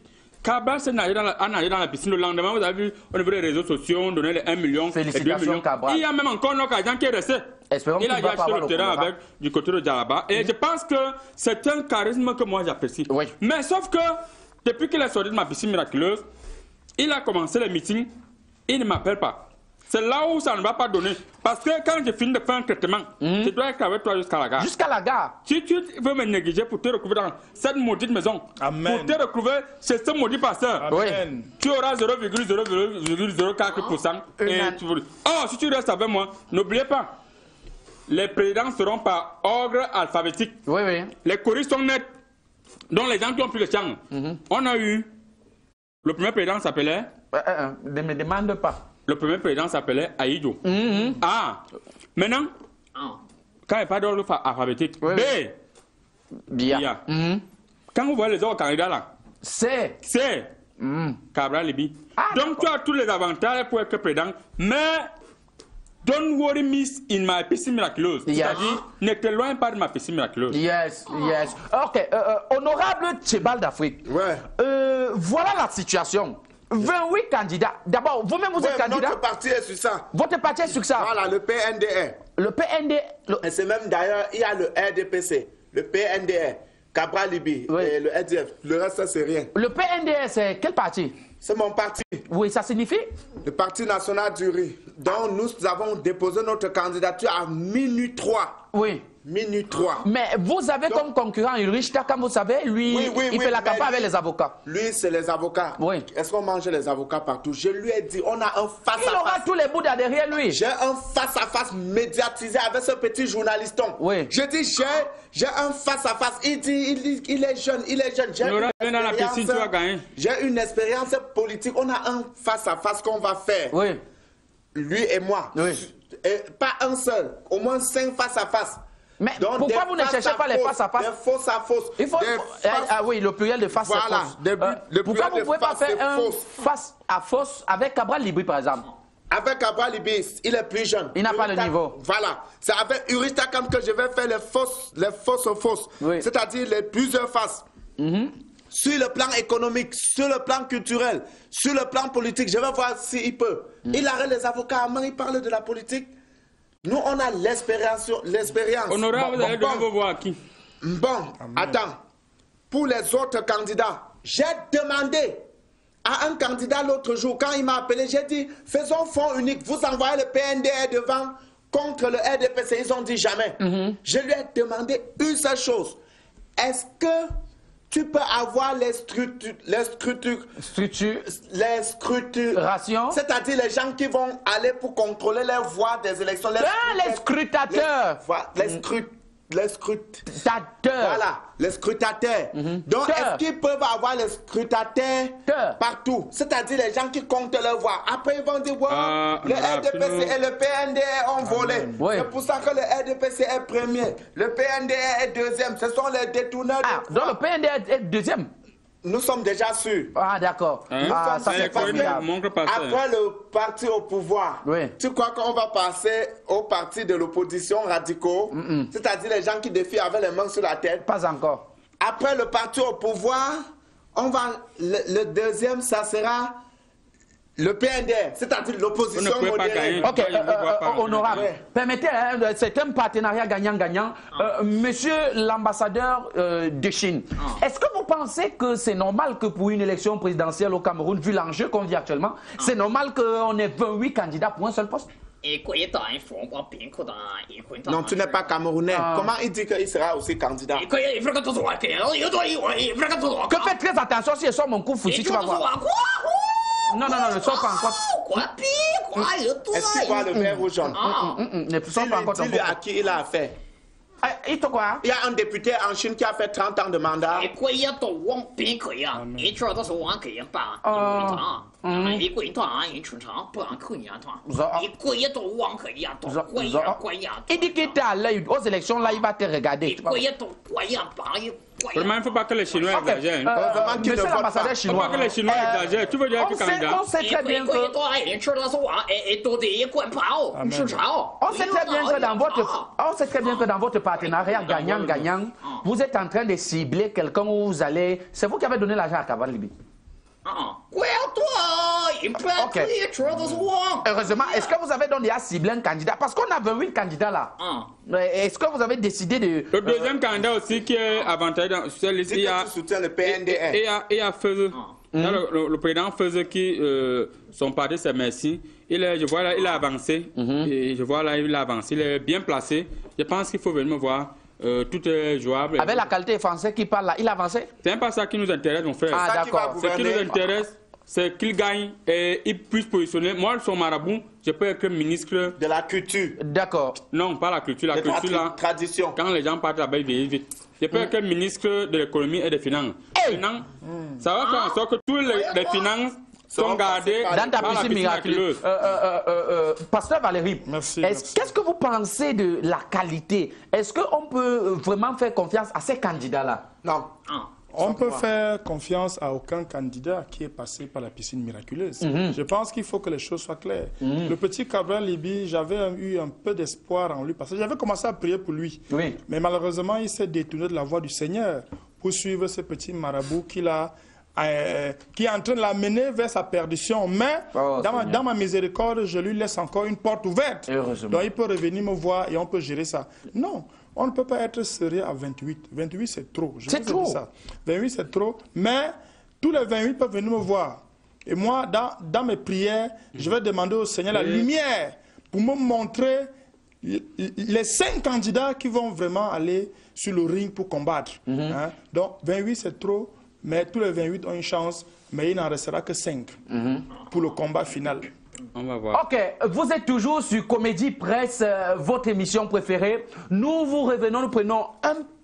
Cabral s'est nagé dans la piscine. Le lendemain, vous avez vu, au niveau des réseaux sociaux, on donnait les 1 million et 2 millions. Cabral. Il y a même encore un autre agent qui est resté. Il a acheté le terrain avec du côté de Djaraba. Et je pense que c'est un charisme que moi j'apprécie. Mais sauf que, depuis qu'il est sorti de ma piscine miraculeuse, il a commencé les meetings, il ne m'appelle pas. C'est là où ça ne va pas donner. Parce que quand je finis de faire un traitement, je dois être avec toi jusqu'à la gare. Jusqu'à la gare. Si tu veux me négliger pour te retrouver dans cette maudite maison, Amen. pour te retrouver chez ce maudit pasteur, Amen. tu auras 0,004%. Oh, si tu restes avec moi, n'oubliez pas, les présidents seront par ordre alphabétique. Oui, oui. Les choristes sont nets. Donc les gens qui ont pris le chant, on a eu, le premier président s'appelait... Ne me demande pas. Le premier président s'appelait Aïdjo. Ah, maintenant, quand il n'y a pas d'ordre alphabétique, B. Bien. Quand vous voyez les autres candidats là, C. Cabral Libi. Donc tu as tous les avantages pour être président, mais don't worry miss in my piscine miraculeuse. C'est-à-dire, ne t'éloigne pas de ma piscine miraculeuse. Yes. Ok, honorable Tchébal d'Afrique. Voilà la situation. 28 candidats. D'abord, vous-même vous êtes candidat. Notre parti est sur ça. Votre parti est sur ça. Voilà, le PNDR. Le PNDR. Et c'est même d'ailleurs, il y a le RDPC, le PNDR, Cabral Libi et le RDF. Le reste, c'est rien. Le PNDR, c'est quel parti? C'est mon parti. Oui, ça signifie? Le Parti national du riz. Donc nous avons déposé notre candidature à minuit 3. Oui. Minuit 3. Mais vous avez comme concurrent Ulrich Takam, vous savez, lui, il fait la campagne avec les avocats. Lui, c'est les avocats. Oui. Est-ce qu'on mange les avocats partout? Je lui ai dit, on a un face-à-face. Il aura tous les Bouddhas derrière lui. J'ai un face-à-face médiatisé avec ce petit journaliston. Oui. Je dis, j'ai un face-à-face. Il dit, il est jeune, il est jeune. J'ai une expérience politique. On a un face-à-face qu'on va faire. Oui. Lui et moi. Oui. Et pas un seul, au moins 5 face-à-face. Mais donc, pourquoi vous ne cherchez pas les face-à-face? Des fausses à fausses. Il faut... oui, le pluriel de face à face. Pourquoi vous ne pouvez pas faire un face à face avec Cabral Libri, par exemple? Avec Cabral Libri, il est plus jeune. Il n'a pas le niveau. Voilà. C'est avec Ulrich Takam que je vais faire les fausses. Oui. C'est-à-dire les plusieurs faces. Sur le plan économique, sur le plan culturel, sur le plan politique, je vais voir s'il peut. Il arrête les avocats à main, il parle de la politique. Nous, on a l'expérience. Honorable, vous allez devoir voir qui? Bon, attends. Pour les autres candidats, j'ai demandé à un candidat l'autre jour, quand il m'a appelé, j'ai dit, faisons fonds unique. Vous envoyez le PNDR devant contre le RDPC. Ils ont dit jamais. Je lui ai demandé une seule chose. Est-ce que tu peux avoir les scruturations, c'est-à-dire les gens qui vont aller pour contrôler les voix des élections. Les scrutateurs. Les scrutateurs. Voilà, les scrutateurs. Donc, est-ce qu'ils peuvent avoir les scrutateurs partout? C'est-à-dire les gens qui comptent leurs voix. Après, ils vont dire, le RDPC et le PNDR ont volé. C'est pour ça que le RDPC est premier. Le PNDR est deuxième. Ce sont les détourneurs de voix. Donc, le PNDR est deuxième? Nous sommes déjà sûrs. Ah, d'accord. Ça c'est pas grave. Après le parti au pouvoir, tu crois qu'on va passer au parti de l'opposition radicaux, c'est-à-dire les gens qui défient avec les mains sur la tête? Pas encore. Après le parti au pouvoir, on va le deuxième, ça sera le PNDR, c'est-à-dire l'opposition modérée. Ok, honorable. Permettez, c'est un partenariat gagnant-gagnant. Monsieur l'ambassadeur de Chine, est-ce que vous pensez que c'est normal que pour une élection présidentielle au Cameroun, vu l'enjeu qu'on vit actuellement, c'est normal qu'on ait 28 candidats pour un seul poste? Non, tu n'es pas camerounais. Comment il dit qu'il sera aussi candidat? Que faites très attention si je sors mon coup foutu, tu vas voir. Non, ne sors pas encore. Est-ce qu'il voit le vert ou jaune? Ne sors pas encore. Dis-lui à qui il a affaire. Il y a un député en Chine qui a fait 30 ans de mandat. Il dit qu'il était à l'œil aux élections, là, il va te regarder. Vraiment, il ne faut pas que les Chinois exagèrent. Monsieur l'ambassadeur chinois. Il ne faut pas que les Chinois exagèrent. Tu veux dire que candidat? On sait très bien que... On sait très bien que dans votre partenariat gagnant-gagnant, vous êtes en train de cibler quelqu'un où vous allez... C'est vous qui avez donné l'argent à Cabral Libi. Okay. Heureusement, est-ce que vous avez donné à cibler un candidat? Parce qu'on a 28 candidats là. Est-ce que vous avez décidé de... Le deuxième candidat aussi qui est avantageux dans cette liste, il y a... le PNDR. Et il y a Le président faisait qui son parti c'est Merci. Je vois là, il a avancé. Et je vois là, il a avancé. Il est bien placé. Je pense qu'il faut venir me voir. Tout est jouable. Avec la qualité française qui parle là, il a avancé? C'est même pas ça qui nous intéresse, mon frère. Ah, d'accord. Ce qui nous intéresse, c'est qu'il gagne et il puisse positionner. Moi, son marabout, je peux être ministre de la culture. D'accord. Non, pas la culture. La culture, là, tradition. Quand les gens partent là-bas, ils vieillissent vite. Je peux être ministre de l'économie et des finances. Ça va faire en sorte que tous les finances sont gardées dans ta piscine miraculeuse. Pasteur Valérie, qu'est-ce que vous pensez de la qualité? Est-ce qu'on peut vraiment faire confiance à ces candidats-là? Non. On peut faire confiance à aucun candidat qui est passé par la piscine miraculeuse. Je pense qu'il faut que les choses soient claires. Le petit Cabral Libi, j'avais eu un peu d'espoir en lui parce que j'avais commencé à prier pour lui. Mais malheureusement, il s'est détourné de la voie du Seigneur pour suivre ce petit marabout qui est en train de l'amener vers sa perdition. Mais dans ma miséricorde, je lui laisse encore une porte ouverte. Donc il peut revenir me voir et on peut gérer ça. Non, on ne peut pas être sérieux à 28. 28, c'est trop. C'est trop. Ça. 28, c'est trop. Mais tous les 28 peuvent venir me voir. Et moi, dans mes prières, je vais demander au Seigneur la lumière pour me montrer les 5 candidats qui vont vraiment aller sur le ring pour combattre. Donc, 28, c'est trop. Mais tous les 28 ont une chance, mais il n'en restera que 5 pour le combat final. On va voir. Ok, vous êtes toujours sur Comédie Presse, votre émission préférée. Nous vous revenons, nous prenons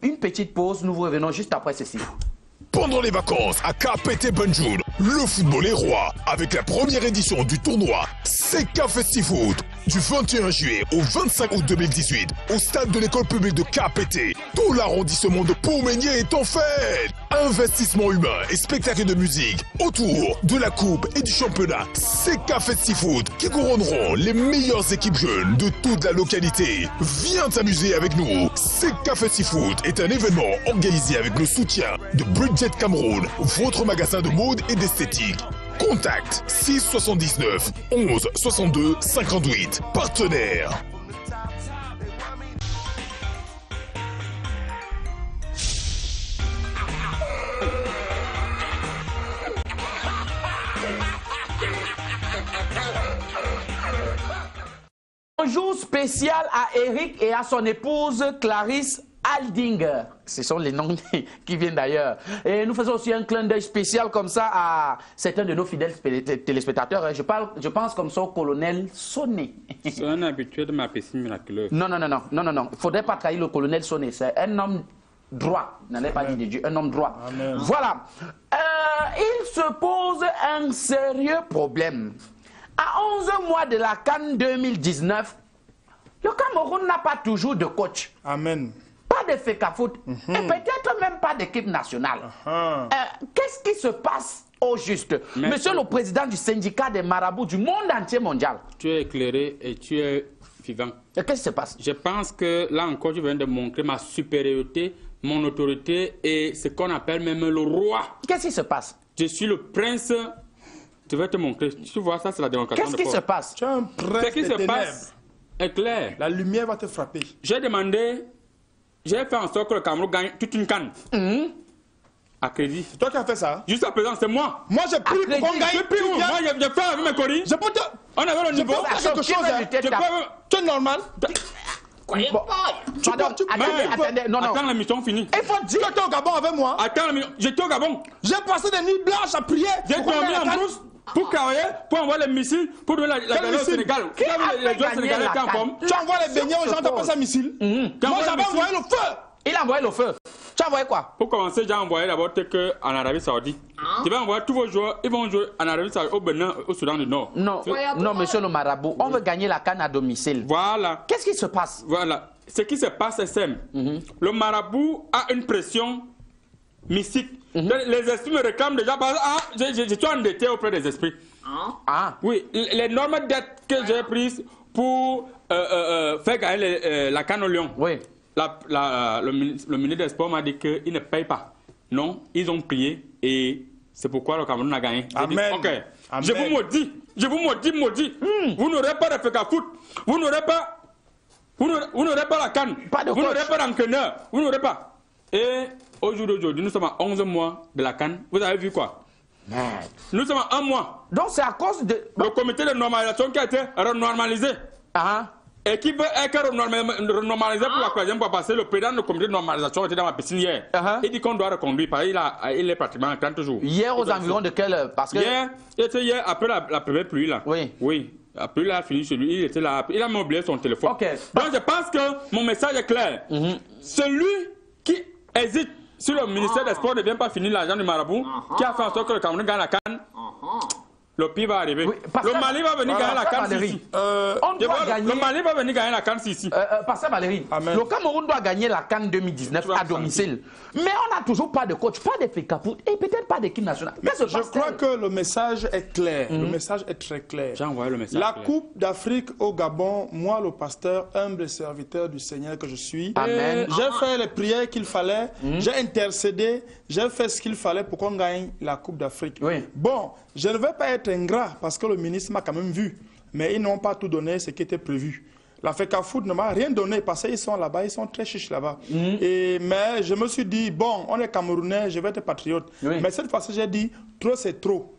une petite pause, nous vous revenons juste après ceci. Pendant les vacances à KPT Banjul, le football est roi avec la première édition du tournoi CK Festifoot du 21 juillet au 25 août 2018 au stade de l'école publique de KPT. Tout l'arrondissement de Pau-Meunier est en fête. Investissement humain et spectacle de musique autour de la coupe et du championnat CK Festifoot qui couronneront les meilleures équipes jeunes de toute la localité. Viens t'amuser avec nous. CK Festifoot est un événement organisé avec le soutien de Bridget Cameroun, votre magasin de mode et d'esthétique. Contact 679 11 62 58. Partenaire. Bonjour spécial à Eric et à son épouse Clarisse Aldinger. Ce sont les noms qui viennent d'ailleurs. Et nous faisons aussi un clin d'œil spécial comme ça à certains de nos fidèles téléspectateurs. Je pense comme ça au colonel Sonné. C'est un habitué de ma piscine miraculeuse. Non. Il ne faudrait pas trahir le colonel Sonné. C'est un homme droit. N'allez pas dire de Dieu. Un homme droit. Amen. Voilà. Il se pose un sérieux problème. À 11 mois de la CAN 2019, le Cameroun n'a pas toujours de coach. Amen. Pas de FECAFOOT et peut-être même pas d'équipe nationale. Qu'est-ce qui se passe au juste? Monsieur le président du syndicat des marabouts du monde entier mondial. Tu es éclairé et tu es vivant. Qu'est-ce qui se passe? Je pense que là encore, je viens de montrer ma supériorité, mon autorité et ce qu'on appelle même le roi. Qu'est-ce qui se passe? Je suis le prince. Je vais te montrer. Tu vois, ça c'est la démonstration. Qu'est-ce qui se passe? Tu es un prince. Ce qui se passe est clair. La lumière va te frapper. J'ai demandé, j'ai fait en sorte que le Cameroun gagne toute une canne. À crédit. C'est toi qui as fait ça? Jusqu'à présent, c'est moi. Moi, j'ai pris pour qu'on gagne. J'ai pris où? Moi, j'ai fait avec mes coris. Je peux te... On avait le niveau. quelque chose. Tu es normal. Attendez, non. Attends, la mission finie. Il faut dire que tu es au Gabon avec moi. Attends, j'étais au Gabon. J'ai passé des nuits blanches à prier. J'ai dormi en brousse pour travailler, pour envoyer les missiles, pour donner la galère au Sénégal. Les joueurs sénégalais étaient en forme. Tu envoies les beignets aux gens, tu as passé un missile. Moi, j'avais envoyé le feu. Il a envoyé le feu. Tu as envoyé quoi? Pour commencer, j'ai envoyé d'abord en Arabie Saoudite. Tu vas envoyer tous vos joueurs, ils vont jouer en Arabie Saoudite, au Bénin, au Soudan du Nord. Non, monsieur le marabout, on veut gagner la CAN à domicile. Voilà. Qu'est-ce qui se passe? Voilà. Ce qui se passe, c'est simple. Le marabout a une pression mystique. Les esprits me réclament déjà parce que je suis endetté auprès des esprits. Oui, les normes dettes que j'ai prises pour faire gagner la CAN au Lion. Oui. Le ministre des Sports m'a dit qu'ils ne payent pas. Non, ils ont plié et c'est pourquoi le Cameroun a gagné. Amen. Ok. Amen. Je vous maudis. Vous n'aurez pas de FECAFOOT. Vous n'aurez pas la CAN. Vous n'aurez pas d'entraîneur. Vous n'aurez pas. Et au jour d'aujourd'hui, nous sommes à 11 mois de la CAN. Vous avez vu quoi? Merde. Nous sommes à 1 mois. Donc c'est à cause de... Le comité de normalisation qui a été renormalisé. Et qui veut être renormalisé pour la 3e fois parce que le président du comité de normalisation était dans ma piscine hier. Il dit qu'on doit reconduire parce qu'il est pratiquement à 30 jours. Hier aux environs de quelle heure? Parce que... Hier, après la première pluie là. Oui. Oui. Après, il a fini chez lui, il était là, il a même oublié son téléphone. Donc je pense que mon message est clair. Celui qui hésite si le ministère des Sports ne vient pas finir l'argent du marabout, qui a fait en sorte que le Cameroun gagne la CAN, le pire va arriver. Oui, le Mali va venir gagner la CAN ici. Le Mali va venir gagner la CAN ici. Pasteur Valérie, le Cameroun doit gagner la CAN 2019 à domicile. Mais on n'a toujours pas de coach, pas de FECAFOOT et peut-être pas d'équipe nationale. Je crois que le message est clair. Le message est très clair. J'ai envoyé le message. La Coupe d'Afrique au Gabon, moi, le pasteur, humble serviteur du Seigneur que je suis, j'ai fait les prières qu'il fallait, j'ai intercédé, j'ai fait ce qu'il fallait pour qu'on gagne la Coupe d'Afrique. Bon, je ne vais pas être ingrat parce que le ministre m'a quand même vu, mais ils n'ont pas tout donné ce qui était prévu. La FECAFOOT ne m'a rien donné parce qu'ils sont là-bas, ils sont très chiches là-bas. Mais je me suis dit, bon, on est Camerounais, je vais être patriote. Mais cette fois-ci, j'ai dit, trop c'est trop.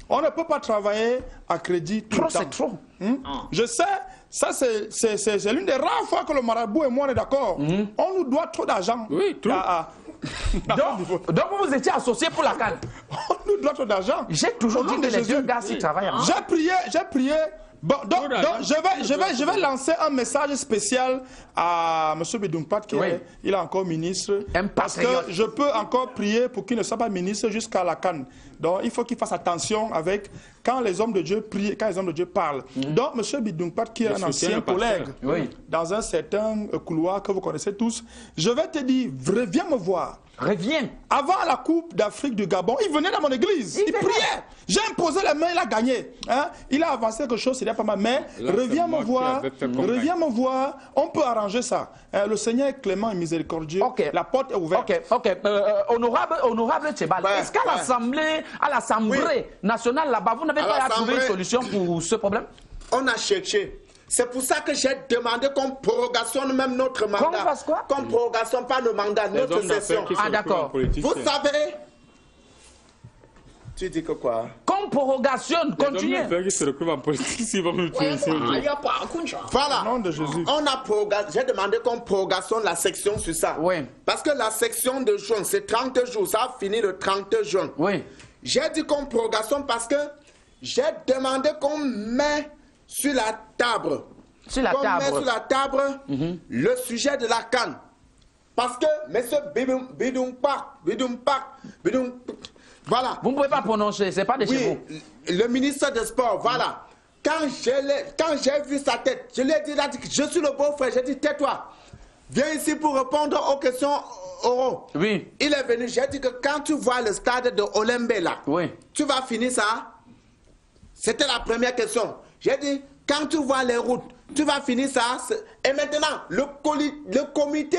On ne peut pas travailler à crédit tout le temps. Trop c'est trop. Je sais, ça c'est l'une des rares fois que le marabout et moi on est d'accord. On nous doit trop d'argent. Oui, trop. Donc vous étiez associés pour la CAN. On nous doit trop d'argent. J'ai toujours dit que les deux gars s'y travaillent. J'ai prié. Bon, donc je vais lancer un message spécial à M. Bidounkpat, qui est, il est encore ministre. Parce que je peux encore prier pour qu'il ne soit pas ministre jusqu'à la CAN. Donc il faut qu'il fasse attention avec quand les hommes de Dieu prient, quand les hommes de Dieu parlent. Donc M. Bidounkpat, qui est un ancien collègue, dans un certain couloir que vous connaissez tous, je vais te dire, reviens me voir. Reviens. Avant la Coupe d'Afrique du Gabon, il venait dans mon église, il priait. J'ai imposé les mains, il a gagné. Il a avancé quelque chose, c'était pas mal. Mais reviens me voir, on peut arranger ça. Le Seigneur est clément et miséricordieux. La porte est ouverte. Honorable Tchébal, est-ce qu'à l'Assemblée nationale là-bas, vous n'avez pas trouvé une solution pour ce problème? On a cherché. C'est pour ça que j'ai demandé qu'on prorogation même notre mandat. Qu'on fasse quoi? Qu'on prorogation pas le mandat, notre session. Ah d'accord. Vous savez... Tu dis que quoi? Qu'on prorogation, continuez. Voilà. Au nom de Jésus. J'ai demandé qu'on prorogation la section sur ça. Parce que la section de juin, c'est 30 jours. Ça a fini le 30 juin. J'ai dit qu'on prorogation parce que j'ai demandé qu'on met sur la table. Sur la table le sujet de la CAN. Parce que M. Bidounkpat, voilà. Vous ne pouvez pas prononcer, c'est pas de chez vous. Le ministre des Sports, voilà. Quand j'ai vu sa tête, je lui ai dit, je suis le beau-frère, j'ai dit, tais-toi. Viens ici pour répondre aux questions oraux. Oui. Il est venu, j'ai dit que quand tu vois le stade de Olembe là, tu vas finir ça. C'était la première question. J'ai dit, quand tu vois les routes, tu vas finir ça. Et maintenant, le comité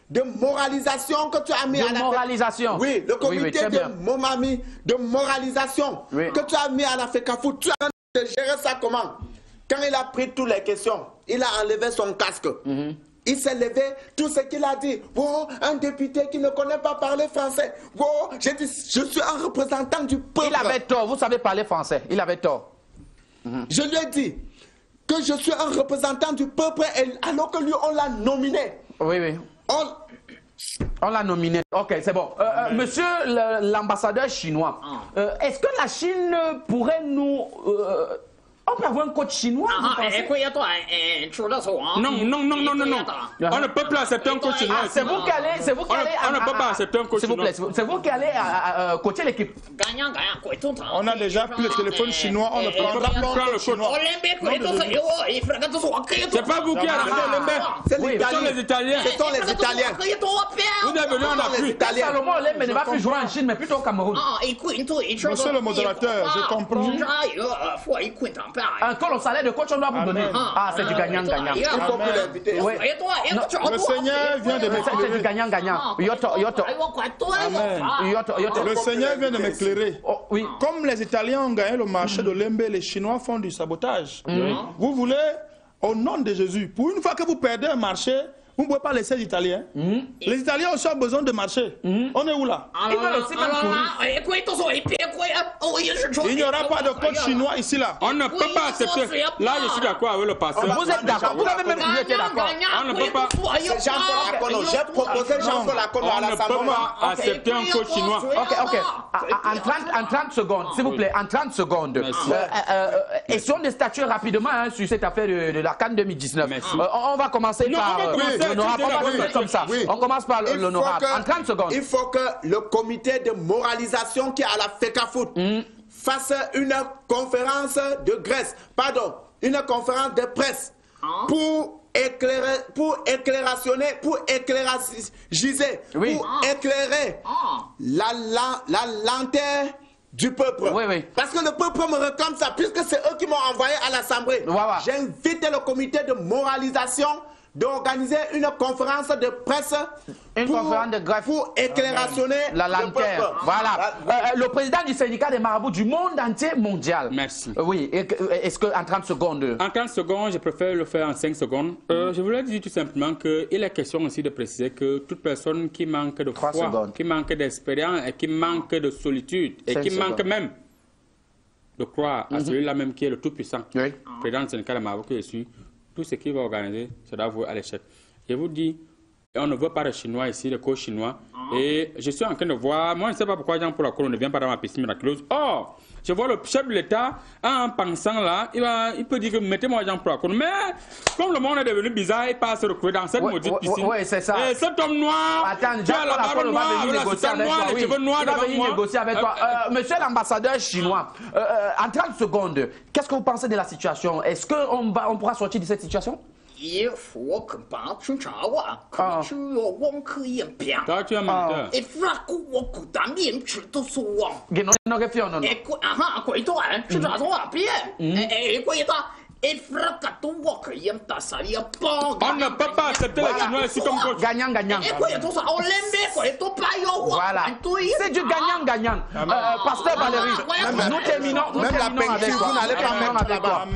de moralisation que tu as mis à la... moralisation. Oui, le comité de moralisation que tu as mis à la FECAFOOT. Tu as géré ça comment? Quand il a pris toutes les questions, il a enlevé son casque. Il s'est levé, tout ce qu'il a dit. Oh, un député qui ne connaît pas parler français. Oh, j'ai dit, je suis un représentant du peuple. Il avait tort, vous savez parler français. Il avait tort. Je lui ai dit que je suis un représentant du peuple alors que lui, on l'a nominé. Oui. On l'a nominé. Ok, c'est bon. Monsieur l'ambassadeur chinois, est-ce que la Chine pourrait nous... on peut avoir un coach chinois? Non. On ne peut plus accepter un coach chinois. C'est vous qui allez... On ne peut pas accepter un coach chinois. C'est vous qui allez coacher l'équipe. On a déjà pris le téléphone chinois, on ne prendra pas le chinois. C'est pas vous qui avez c'est les Italiens. Ce sont les Italiens. Vous êtes venus en Afrique. Salomon Olembe ne va plus jouer en Chine, mais plutôt au Cameroun. Monsieur le modérateur, je comprends. Encore le salaire de coach, on doit vous donner. Ah, c'est du gagnant-gagnant. Il faut plus l'inviter. Le Seigneur vient de m'éclairer. C'est du gagnant-gagnant. Le Seigneur vient de m'éclairer. Comme les Italiens ont gagné le marché de Lembe, les Chinois font du sabotage. Vous voulez, au nom de Jésus, pour une fois que vous perdez un marché, vous ne pouvez pas laisser les Italiens. Les Italiens aussi ont besoin de marché. On est où là? Ils veulent aussi Il n'y aura pas de coach chinois ici là. On ne peut pas accepter. Là, je suis d'accord avec le pasteur. Vous êtes d'accord? Vous avez même été d'accord? On ne peut pas. C'est Jean-Paul Akono. J'ai proposé Jean-Paul Akono à l'Assemblée. On ne peut pas accepter un coach chinois. Ok. En 30 secondes, s'il vous plaît, en 30 secondes. Essayons de statuer rapidement sur cette affaire de la CAN 2019. On va commencer par l'honorable. On va commencer comme ça. On commence par l'honorable. En 30 secondes. Il faut que le comité de moralisation qui est à la FECAFOOT fasse une conférence de Grèce, une conférence de presse pour éclairer, pour éclairer la lanterne du peuple. Parce que le peuple me réclame ça, puisque c'est eux qui m'ont envoyé à l'Assemblée. J'invite le comité de moralisation d'organiser une conférence de presse pour éclairationner la lanterne. Voilà. Le président du syndicat des marabouts du monde entier mondial. Merci. Oui. Est-ce qu'en 30 secondes? En 30 secondes, je préfère le faire en 5 secondes. Je voulais dire tout simplement qu'il est question aussi de préciser que toute personne qui manque de foi, qui manque d'expérience et qui manque de solitude et qui manque même de croire à celui-là même qui est le Tout-Puissant, le président du syndicat des marabouts que je suis, tout ce qu'il va organiser, ça doit vouer à l'échec. Je vous dis, on ne veut pas de Chinois ici, de coach chinois. Et je suis en train de voir, moi je ne sais pas pourquoi Jean-Paul Akono ne vient pas dans ma piscine miraculeuse. Or, je vois le chef de l'État, en pensant là, il peut dire que mettez-moi Jean-Paul Akono. Mais comme le monde est devenu bizarre, il passe se retrouver dans cette maudite piscine. Oui, c'est ça. Et cet homme noir, qui a la barbe noire, les cheveux noirs devant moi. Négocier avec toi. Monsieur l'ambassadeur chinois, en 30 secondes, qu'est-ce que vous pensez de la situation? Est-ce qu'on pourra sortir de cette situation? Il faut que把清查啊，可是我光可以变。他这样嘛的。一发过我古大面吃都说啊。给侬那个票呢？哎，贵段是咋说啊？变，贵段。On ne peut pas accepter les Chinois ici comme coach. Gagnant-gagnant. Voilà. C'est du gagnant-gagnant. Pasteur Valérie, nous terminons avec toi.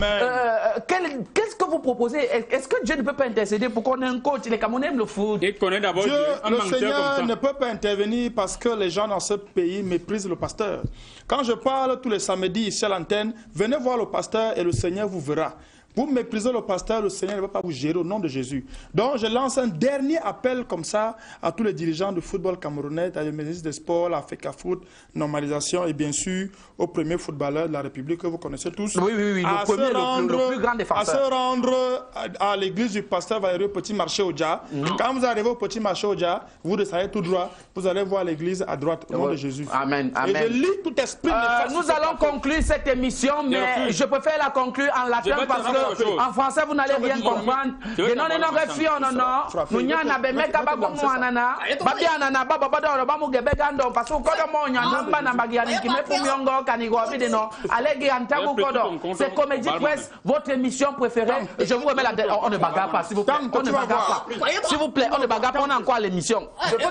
Qu'est-ce que vous proposez? Est-ce que Dieu ne peut pas intercéder pour qu'on ait un coach? Les Camerounais aiment le foot. Dieu, le Seigneur ne peut pas intervenir parce que les gens dans ce pays méprisent le pasteur. Quand je parle tous les samedis ici à l'antenne, venez voir le pasteur et le Seigneur vous verra. Vous méprisez le pasteur, le Seigneur ne va pas vous gérer au nom de Jésus. Donc je lance un dernier appel comme ça à tous les dirigeants du football camerounais, à le ministre des Sports, la FECAFOOT, normalisation et bien sûr au premier footballeur de la République que vous connaissez tous. Oui, le premier, le plus grand défenseur. À se rendre à l'église du pasteur Valérie au Petit Marché Oja. Quand vous arrivez au Petit Marché Oja, vous descendez tout droit, vous allez voir l'église à droite au nom de Jésus. Amen. Et je lis tout esprit. Nous allons conclure cette émission, mais je préfère la conclure en latin parce que en français, vous n'allez rien comprendre. Et non, nous n'y en avons pas comme moi, nana. Babi anana, baba bada, bamu gebegando, parce que quand on y a un ban à Magiani qui met pour Myongo, Kanigo, Videno, allez, Antago Kodo. C'est Comédie Presse, votre émission préférée. Je vous remets la tête. On ne bagarre pas, s'il vous plaît. On ne bagarre pas. S'il vous plaît, on ne bagarre pas. On a encore l'émission. Attendez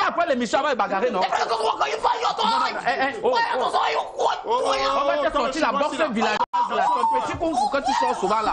après l'émission, on va bagarrer, non? On va te sortir la boxe village. Petit coup, quand tu sors souvent là.